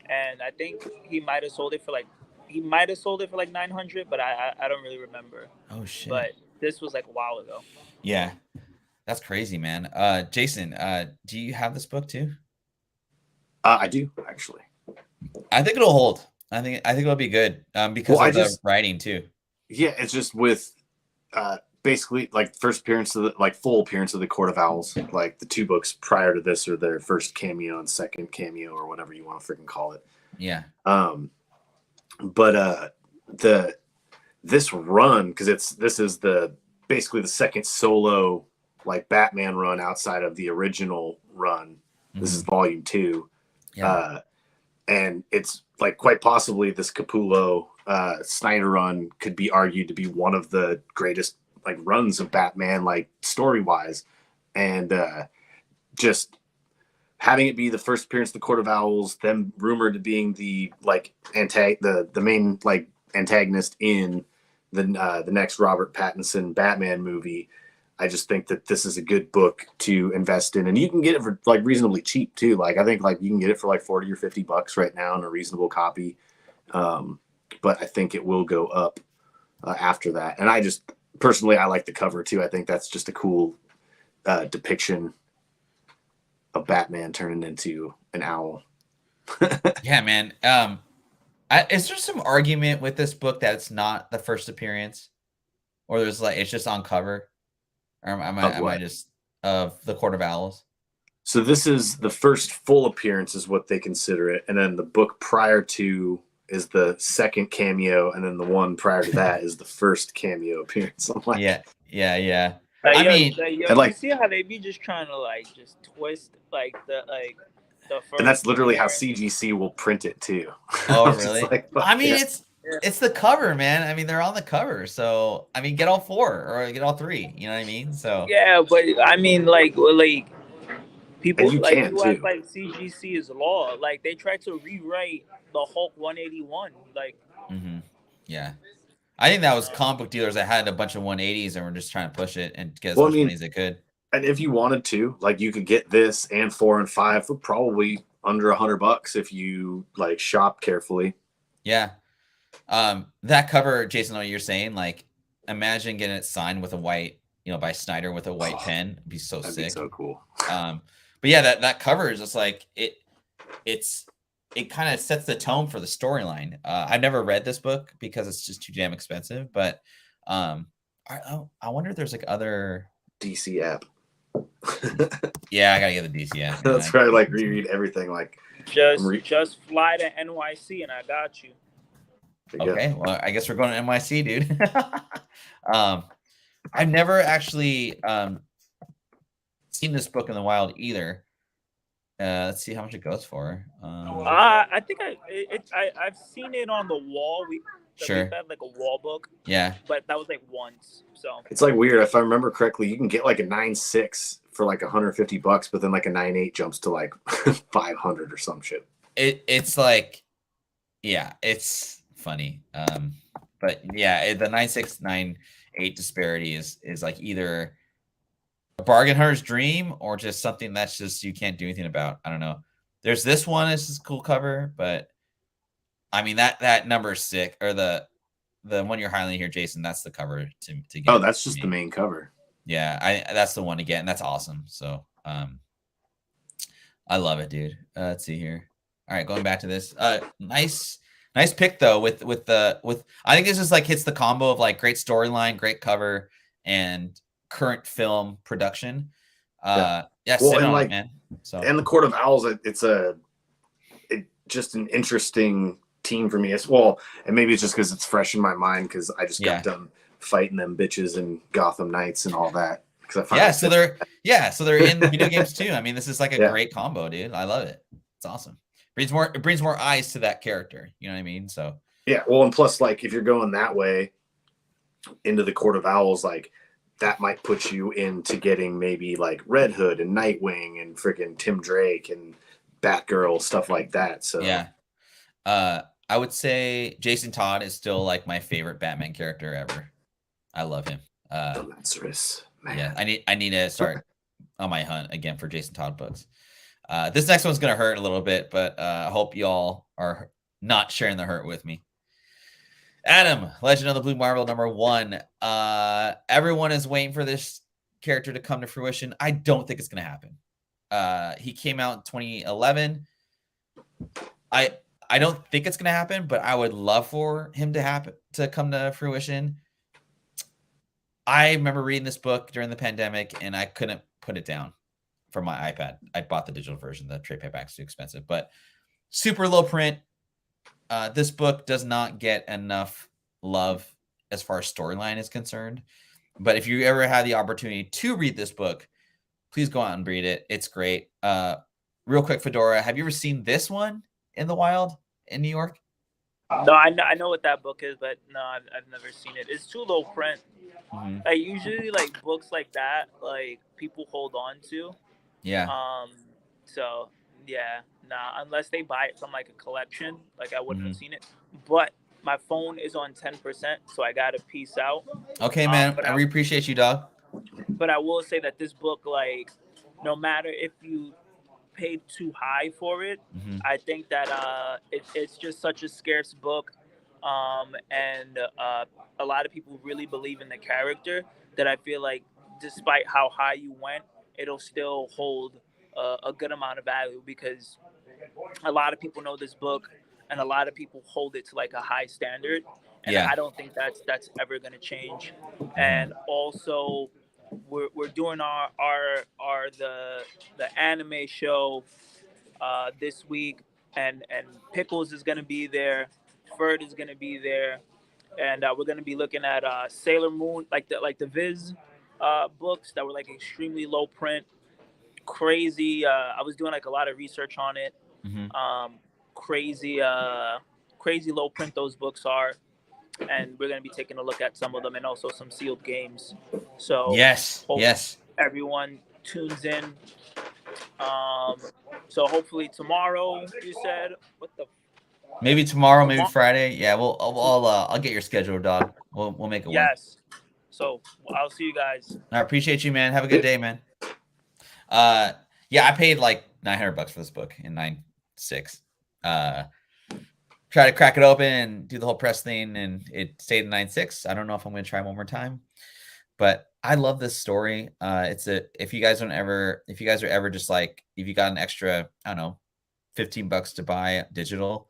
And I think he might have sold it for like $900, but I don't really remember. Oh shit. But this was like a while ago. Yeah. That's crazy, man. Jason, do you have this book too? I do, actually. I think it'll hold. I think it'll be good. Because of the writing too. Yeah, it's just with basically like first appearance of full appearance of the Court of Owls. Like the 2 books prior to this are their first cameo and second cameo or whatever you want to freaking call it. Yeah. But this run, because this is basically the second solo like Batman run outside of the original run. Mm-hmm. This is volume 2. Yeah. And it's like quite possibly this Capullo Snyder run could be argued to be one of the greatest like runs of Batman, like story wise, and just having it be the first appearance of the Court of Owls, them rumored to being the like the main like antagonist in the next Robert Pattinson Batman movie. I just think that this is a good book to invest in, and you can get it for like reasonably cheap too. Like I think like you can get it for like $40 or $50 right now in a reasonable copy. But I think it will go up after that. And I just personally, I like the cover too. I think that's just a cool depiction of Batman turning into an owl. Yeah, man. Is there some argument with this book that it's not the first appearance, or there's like it's just on cover? Or am I just of the Court of Owls? So this is the first full appearance is what they consider it. And then the book prior to is the second cameo. And then the one prior to that is the first cameo appearance. I'm like, yeah. I mean, you see how they be just trying to like just twist the first. And that's literally how CGC will print it too. Oh, really? I mean, it's the cover, man. I mean, they're on the cover, so I mean, get all 4 or get all 3. You know what I mean? So yeah, but I mean, like people like CGC is law. Like they tried to rewrite the Hulk 181. Like, yeah, I think that was comic book dealers that had a bunch of 180s and were just trying to push it and get as much money as they could. And if you wanted to, like, you could get this and 4 and 5 for probably under $100 if you like shop carefully. Yeah. That cover, Jason, what you're saying, like, imagine getting it signed with a white, by Snyder with a white pen. It'd be so sick. Be so cool. But yeah, that cover is just like it's it kind of sets the tone for the storyline. I've never read this book because it's just too damn expensive, but I wonder if there's like other DC app. Yeah, I gotta get the DC app. That's right. Like reread everything. Like just fly to NYC and I got you. Okay, well, I guess we're going to NYC, dude. I've never actually seen this book in the wild either. Let's see how much it goes for. I think I've seen it on the wall. Sure. We had like a wall book. Yeah. But that was like once. So it's like weird. If I remember correctly, you can get like a 9.6 for like $150, but then like a 9.8 jumps to like 500 or some shit. It's like, yeah, it's funny. But yeah, the 9.6, 9.8 disparity is like either a bargain hunter's dream or just something that's just you can't do anything about. I don't know. There's this one. This is a cool cover, but I mean that number is sick. Or the one you're highlighting here, Jason. That's the cover to get. Oh, that's just the main cover. Yeah, that's the one to get, and that's awesome. So I love it, dude. Let's see here. All right, going back to this. Nice pick though. With I think this just like hits the combo of like great storyline, great cover, and current film production. Yeah, well, and like, man. So and the Court of Owls, it's just an interesting team for me as well. And maybe it's just because it's fresh in my mind because I just got done fighting them bitches in Gotham Knights and all that. So they're in video games too. I mean, this is like a great combo, dude. I love it. It's awesome. It brings more eyes to that character. You know what I mean? So yeah. Well, and plus, like if you're going that way into the Court of Owls, like that might put you into getting maybe like Red Hood and Nightwing and freaking Tim Drake and Batgirl, stuff like that. So yeah. I would say Jason Todd is still like my favorite Batman character ever. I love him. Lazarus, man. Yeah, I need to start on my hunt again for Jason Todd books. This next one's gonna hurt a little bit, but I hope y'all are not sharing the hurt with me. Adam, Legend of the Blue Marble #1. Everyone is waiting for this character to come to fruition. I don't think it's gonna happen. He came out in 2011. I don't think it's gonna happen, but I would love for him to come to fruition. I remember reading this book during the pandemic, and I couldn't put it down from my iPad. I bought the digital version. The trade paperback's too expensive, but super low print. This book does not get enough love as far as storyline is concerned. But if you ever had the opportunity to read this book, please go out and read it. It's great. Real quick, Fedora, have you ever seen this one in the wild in New York? No, I know what that book is, but no, I've never seen it. It's too low print. Mm-hmm. Like usually, like books like that, like people hold on to. Yeah. So yeah, nah. Unless they buy it from like a collection, like I wouldn't have seen it. But my phone is on 10%, so I gotta peace out. Okay, man. I really appreciate you, dog. But I will say that this book, like, no matter if you paid too high for it, I think that it's just such a scarce book, and a lot of people really believe in the character that I feel like despite how high you went, it'll still hold a good amount of value because a lot of people know this book and a lot of people hold it to like a high standard, and I don't think that's ever going to change. And also we're doing the anime show this week, and Pickles is going to be there, Ferd is going to be there, and we're going to be looking at Sailor Moon, like the Viz books that were like extremely low print, crazy. I was doing like a lot of research on it. Crazy low print those books are, and we're going to be taking a look at some of them and also some sealed games. So yes, everyone tunes in. So hopefully tomorrow, you said, maybe tomorrow, maybe Friday. Yeah, I'll get your schedule, dog. We'll make it work. So I'll see you guys. I appreciate you, man. Have a good day, man. Yeah, I paid like $900 for this book in 9.6. Try to crack it open and do the whole press thing, and it stayed in 9.6. I don't know if I'm going to try one more time, but I love this story. If you guys are ever just like, if you got an extra, I don't know, $15 to buy digital,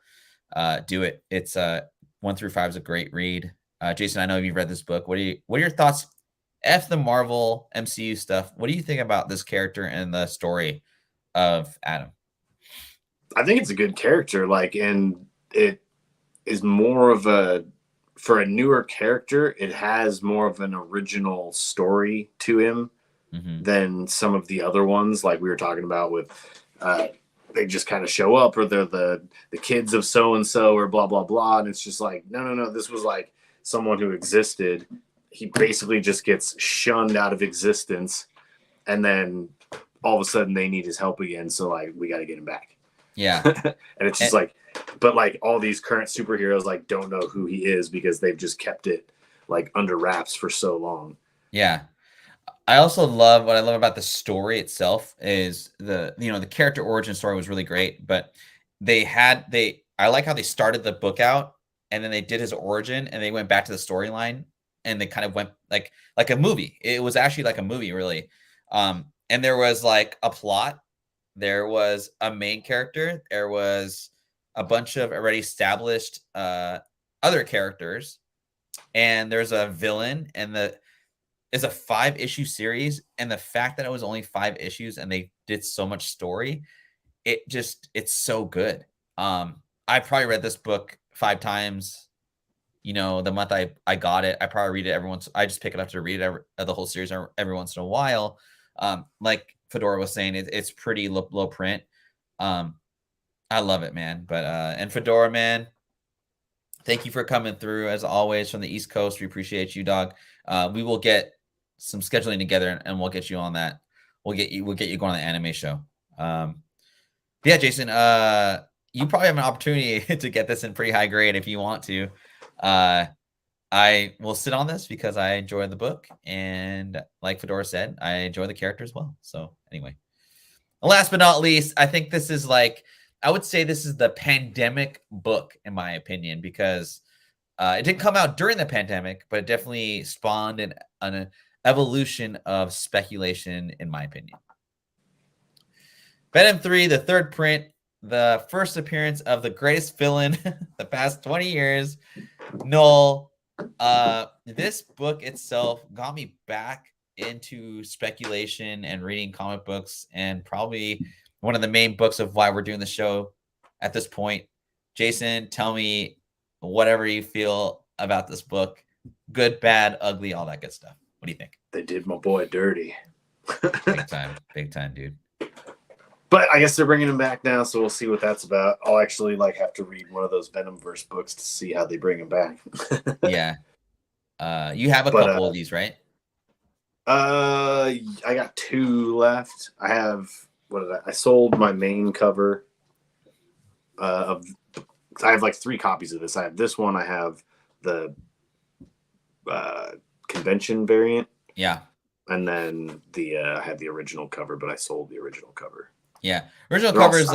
do it. It's 1 through 5 is a great read. Jason, I know you've read this book. What are your thoughts? F the Marvel MCU stuff. What do you think about this character and the story of Adam? I think it's a good character, like, and it is more of for a newer character, it has more of an original story to him than some of the other ones, like we were talking about with they just kind of show up, or they're the kids of so and so, or blah blah blah, and it's just like no, this was like someone who existed. He basically just gets shunned out of existence, and then all of a sudden they need his help again, so like we got to get him back. Yeah. And it's just like, but like all these current superheroes like don't know who he is because they've just kept it like under wraps for so long. Yeah. I also love what I love about the story itself is the character origin story was really great, but I like how they started the book out and then they did his origin and they went back to the storyline and they kind of went like a movie. It was actually like a movie, really. And there was like a plot. There was a main character. There was a bunch of already established other characters, and there's a villain. And it's a 5-issue series, and the fact that it was only 5 issues and they did so much story, it's so good. I probably read this book 5 times. The month I got it, I probably read it every once. I just pick it up to read it the whole series every once in a while. Like Fedora was saying, it's pretty low print. I love it, man. But and Fedora, man, thank you for coming through as always from the East Coast. We appreciate you, dog. We will get some scheduling together and we'll get you on that. We'll get you going on the anime show. Yeah, Jason, you probably have an opportunity to get this in pretty high grade if you want to. I will sit on this because I enjoy the book, and like Fedora said, I enjoy the character as well. So anyway, last but not least, I think this is I would say this is the pandemic book in my opinion, because it didn't come out during the pandemic, but it definitely spawned an evolution of speculation in my opinion. Venom 3, the third print, the first appearance of the greatest villain the past 20 years, Null. This book itself got me back into speculation and reading comic books, and probably one of the main books of why we're doing the show at this point. Jason, tell me whatever you feel about this book. Good, bad, ugly, all that good stuff. What do you think? They did my boy dirty. Big time, dude. But I guess they're bringing him back now, so we'll see what that's about. I'll actually have to read one of those Venomverse books to see how they bring him back. Yeah. You have a couple of these, right? I got 2 left. I have I sold my main cover I have 3 copies of this. I have this one. I have the convention variant. Yeah. And then I had the original cover, but I sold the original cover. Yeah. Original cover is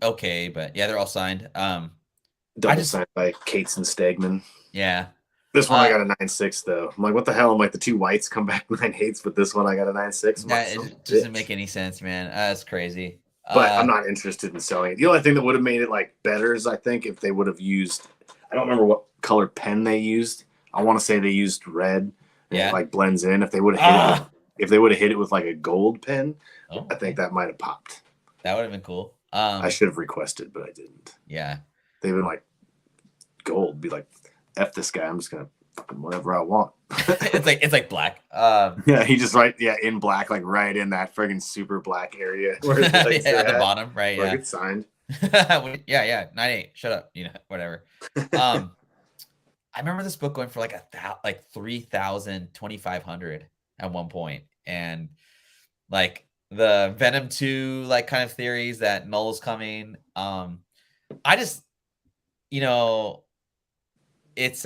okay, but yeah, they're all signed. Double signed by Cates and Stegman. Yeah. This one I got a 9.6 though. I'm like, what the hell? I'm like, the 2 whites come back 9.8s, but this one I got a 9.6. It doesn't make any sense, man. That's crazy. But I'm not interested in selling it. The only thing that would have made it better is I think if they would have used, I don't remember what color pen they used. I want to say they used red. And it blends in. If they would have hit it with a gold pen, I think that might have popped. That would have been cool. I should have requested, but I didn't. Yeah. They've been gold. Be F this guy. I'm just gonna fucking whatever I want. it's like black. Yeah, he just in black, right in that friggin' super black area where at the bottom, right? Yeah, it's signed. yeah. 9.8. Shut up. Whatever. I remember this book going for 3,000, 2,500 at one point, and the Venom 2 kind of theories that Null's coming. I just it's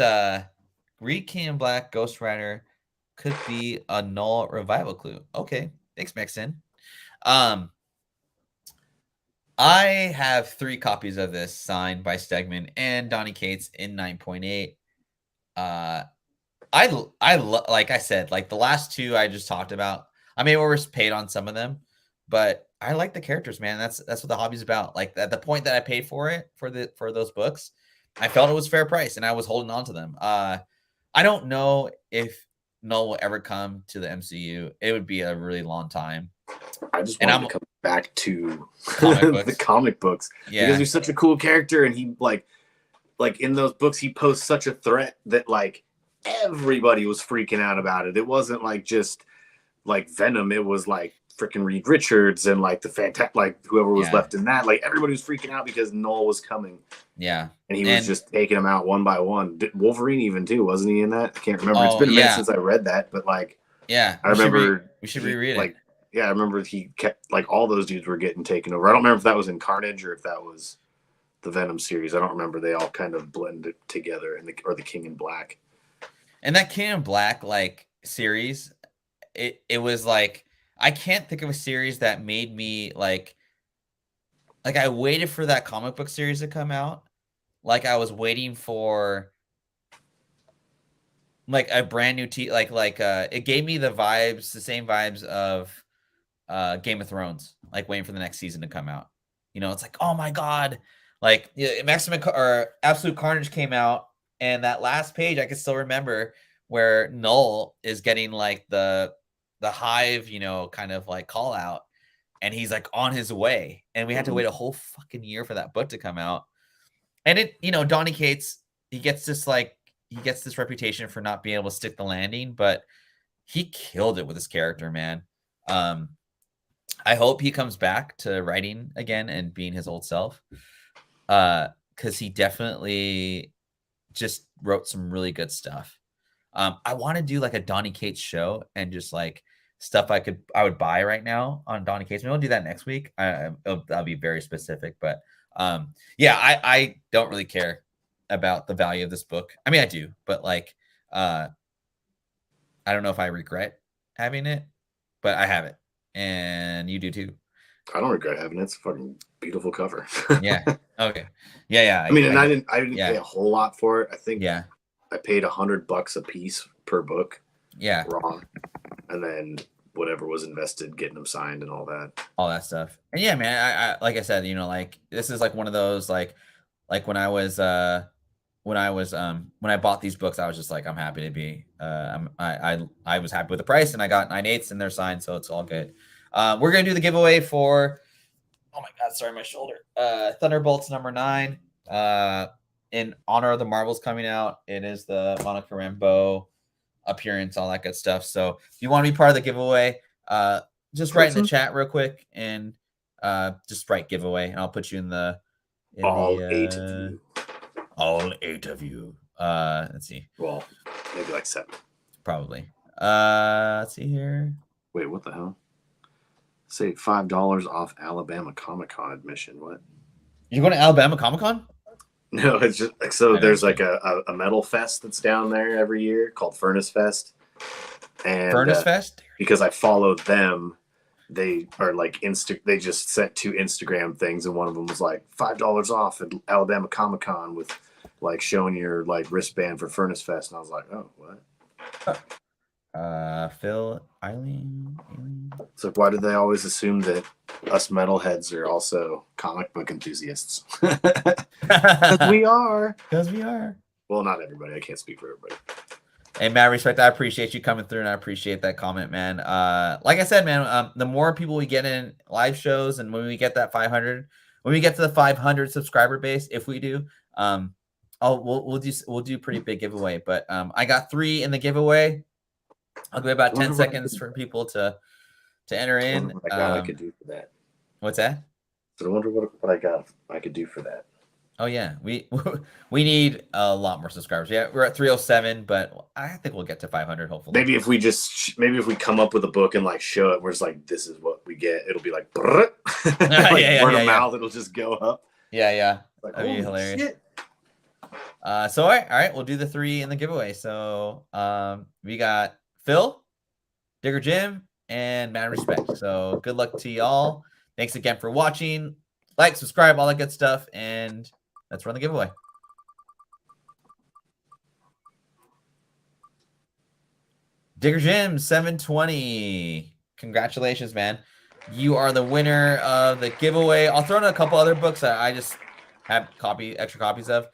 Reed King in Black Ghost Rider could be a Null revival clue. Okay, thanks, Mixon. I have 3 copies of this signed by Stegman and Donny Cates in 9.8. Like I said, the last 2 I just talked about, I mean, we were paid on some of them, but I like the characters, man. That's what the hobby's about. Like at the point that I paid for it for those books, I felt it was fair price, and I was holding on to them. I don't know if Null will ever come to the MCU. It would be a really long time. I just want him to come back to the comic books because he's such a cool character, and he like in those books he posed such a threat that like everybody was freaking out about it. It wasn't like just like Venom. It was like freaking Reed Richards and like whoever was left in that. Like everybody was freaking out because Null was coming. Yeah, and he was just taking them out one by one. Wolverine even too, wasn't he in that? I can't remember. It's been a minute since I read that, but like, I remember we should reread it. Like, I remember he kept like all those dudes were getting taken over. I don't remember if that was in Carnage or if that was the Venom series. I don't remember. They all kind of blended together or the King in Black. And that King in Black like series, it was like I can't think of a series that made me like I waited for that comic book series to come out. Like I was waiting for like a brand new it gave me the same vibes of Game of Thrones, like waiting for the next season to come out. You know, it's like, oh my god, like Absolute Carnage came out, and that last page I can still remember where Null is getting like the Hive, you know, kind of like call out, and he's like on his way, and we had to wait a whole fucking year for that book to come out. And it, you know, Donny Cates, he gets this reputation for not being able to stick the landing, but he killed it with his character, man. I hope he comes back to writing again and being his old self, because he definitely just wrote some really good stuff. I want to do like a Donny Cates show and just like stuff I would buy right now on Donny Cates. We'll do that next week. I'll be very specific, but I don't really care about the value of this book. I mean, I do, but like, I don't know if I regret having it, but I have it, and you do too. I don't regret having it. It's a fucking beautiful cover. Yeah. Okay. Yeah. I mean, I didn't pay a whole lot for it. I think I paid $100 a piece per book. Yeah. Raw. And then whatever was invested, getting them signed and all that stuff. And yeah, man, I like I said, you know, like this is like one of those like when I bought these books, I was just like, I'm happy to be I was happy with the price, and I got 9/8 and they're signed, so it's all good. We're gonna do the giveaway for, oh my god, sorry, my shoulder. Thunderbolts #9. In honor of the Marvels coming out. It is the Monica Rambeau appearance, all that good stuff. So if you want to be part of the giveaway, just write in the chat real quick and just write giveaway, and I'll put you in all 8 of you. All 8 of you. Let's see. Well, maybe like 7. Probably. Let's see here. Wait, what the hell? Say $5 off Alabama Comic-Con admission. What? You're going to Alabama Comic-Con? No, it's just like, so there's like a metal fest that's down there every year called Furnace Fest. And Furnace Fest? Because I followed them, they are like they just sent 2 Instagram things, and one of them was like $5 off at Alabama Comic-Con with like showing your like wristband for Furnace Fest, and I was like, oh, what? Phil, Eileen. So why do they always assume that us metalheads are also comic book enthusiasts? Because we are. Well, not everybody. I can't speak for everybody. Hey, Matt, respect. I appreciate you coming through, and I appreciate that comment, man. Like I said, man, the more people we get in live shows, and when we get that 500, when we get to the 500 subscriber base, if we do, we'll do pretty big giveaway. But I got 3 in the giveaway. I'll give about 10 seconds for people to enter in. What I could do for that. What's that? So I wonder what I could do for that. Oh yeah, we need a lot more subscribers. Yeah, we're at 307, but I think we'll get to 500 hopefully. Maybe if we come up with a book and like show it, where it's like this is what we get. It'll be like, word of mouth. It'll just go up. Yeah. Like, that'd be hilarious. Shit. So all right, we'll do the 3 in the giveaway. So we got Phil, Digger Jim, and Mad Respect. So good luck to y'all. Thanks again for watching. Like, subscribe, all that good stuff, and let's run the giveaway. Digger Jim 720. Congratulations, man. you are the winner of the giveaway. I'll throw in a couple other books that I just have extra copies of.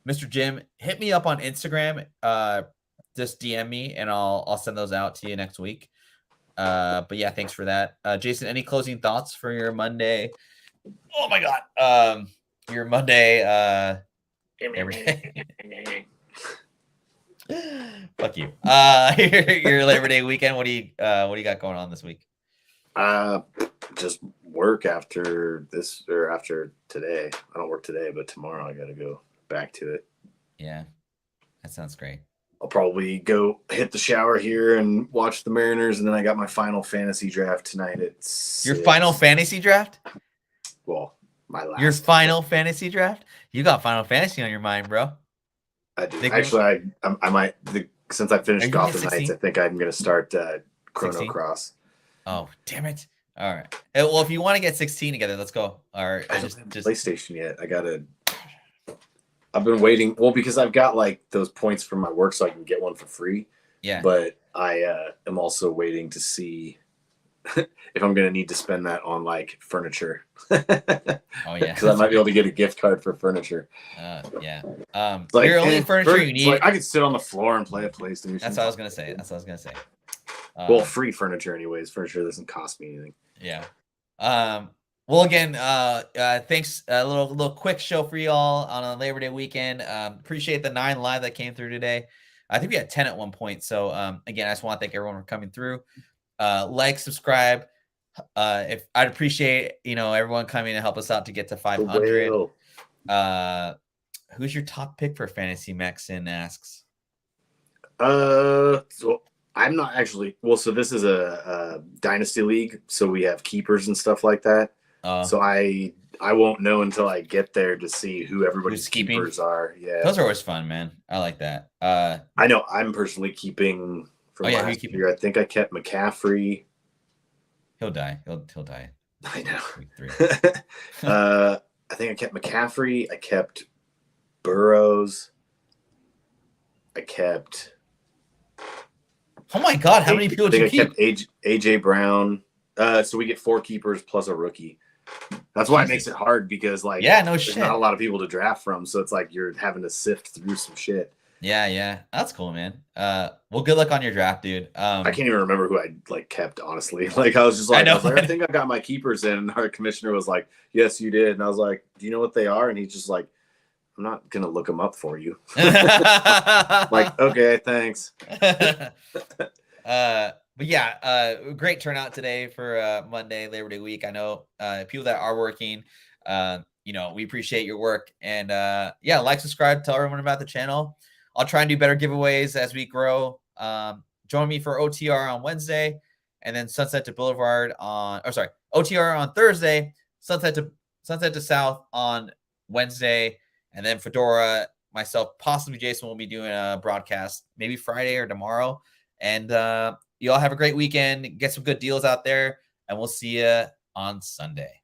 Mr. Jim, hit me up on Instagram. Just DM me and I'll send those out to you next week. But yeah, thanks for that. Jason, any closing thoughts for your Monday? Oh my God. Your Monday, every day. Fuck you. Your Labor Day weekend. What do you got going on this week? Just work after this or after today. I don't work today, but tomorrow I got to go back to it. Yeah, that sounds great. I'll probably go hit the shower here and watch the Mariners, and then I got my final fantasy draft tonight at 6. Your final fantasy draft? Well, my last. Your final fantasy draft? You got Final Fantasy on your mind, bro. I do. Actually, I might. Since I finished Gotham Knights, I think I'm going to start Chrono 16? Cross. Oh, damn it. All right. Well, if you want to get 16 together, let's go. Or I don't have PlayStation yet. I've been waiting. Well, because I've got like those points from my work, so I can get one for free. Yeah. But I am also waiting to see if I'm going to need to spend that on like furniture. Oh yeah. Because I might be able to get a gift card for furniture. Yeah. Like, your only furniture you need. Like, I could sit on the floor and play a PlayStation. That's what I was gonna say. Well, free furniture, anyways. Furniture doesn't cost me anything. Yeah. Well, again, thanks. A little quick show for y'all on a Labor Day weekend. Appreciate the 9 live that came through today. I think we had 10 at one point. So again, I just want to thank everyone for coming through. Like, subscribe. If I'd appreciate everyone coming to help us out to get to 500. Who's your top pick for Fantasy Maxin asks? So I'm not actually. Well, so this is a dynasty league, so we have keepers and stuff like that. So I won't know until I get there to see who everybody's keepers are. Yeah, those are always fun, man. I like that. I know I'm personally keeping from last year. I think I kept McCaffrey. He'll die. He'll die. I know. Week 3. I think I kept McCaffrey. I kept Burrows. I kept. Oh my God! How many people did you keep? I kept AJ Brown. So we get 4 keepers plus a rookie. That's why it makes it hard because there's not a lot of people to draft from. So it's like you're having to sift through some shit. Yeah, that's cool, man. Well, good luck on your draft, dude. I can't even remember who I kept, honestly. I was just like, I think I got my keepers in. And our commissioner was like, "Yes, you did." And I was like, "Do you know what they are?" And he's just like, "I'm not gonna look them up for you." Like, okay, thanks. But yeah, great turnout today for Monday, Labor Day week. I know people that are working, we appreciate your work. And like, subscribe, tell everyone about the channel. I'll try and do better giveaways as we grow. Join me for OTR on Wednesday, and then Sunset to Boulevard OTR on Thursday, Sunset to South on Wednesday, and then Fedora, myself, possibly Jason will be doing a broadcast maybe Friday or tomorrow. And you all have a great weekend. Get some good deals out there, and we'll see you on Sunday.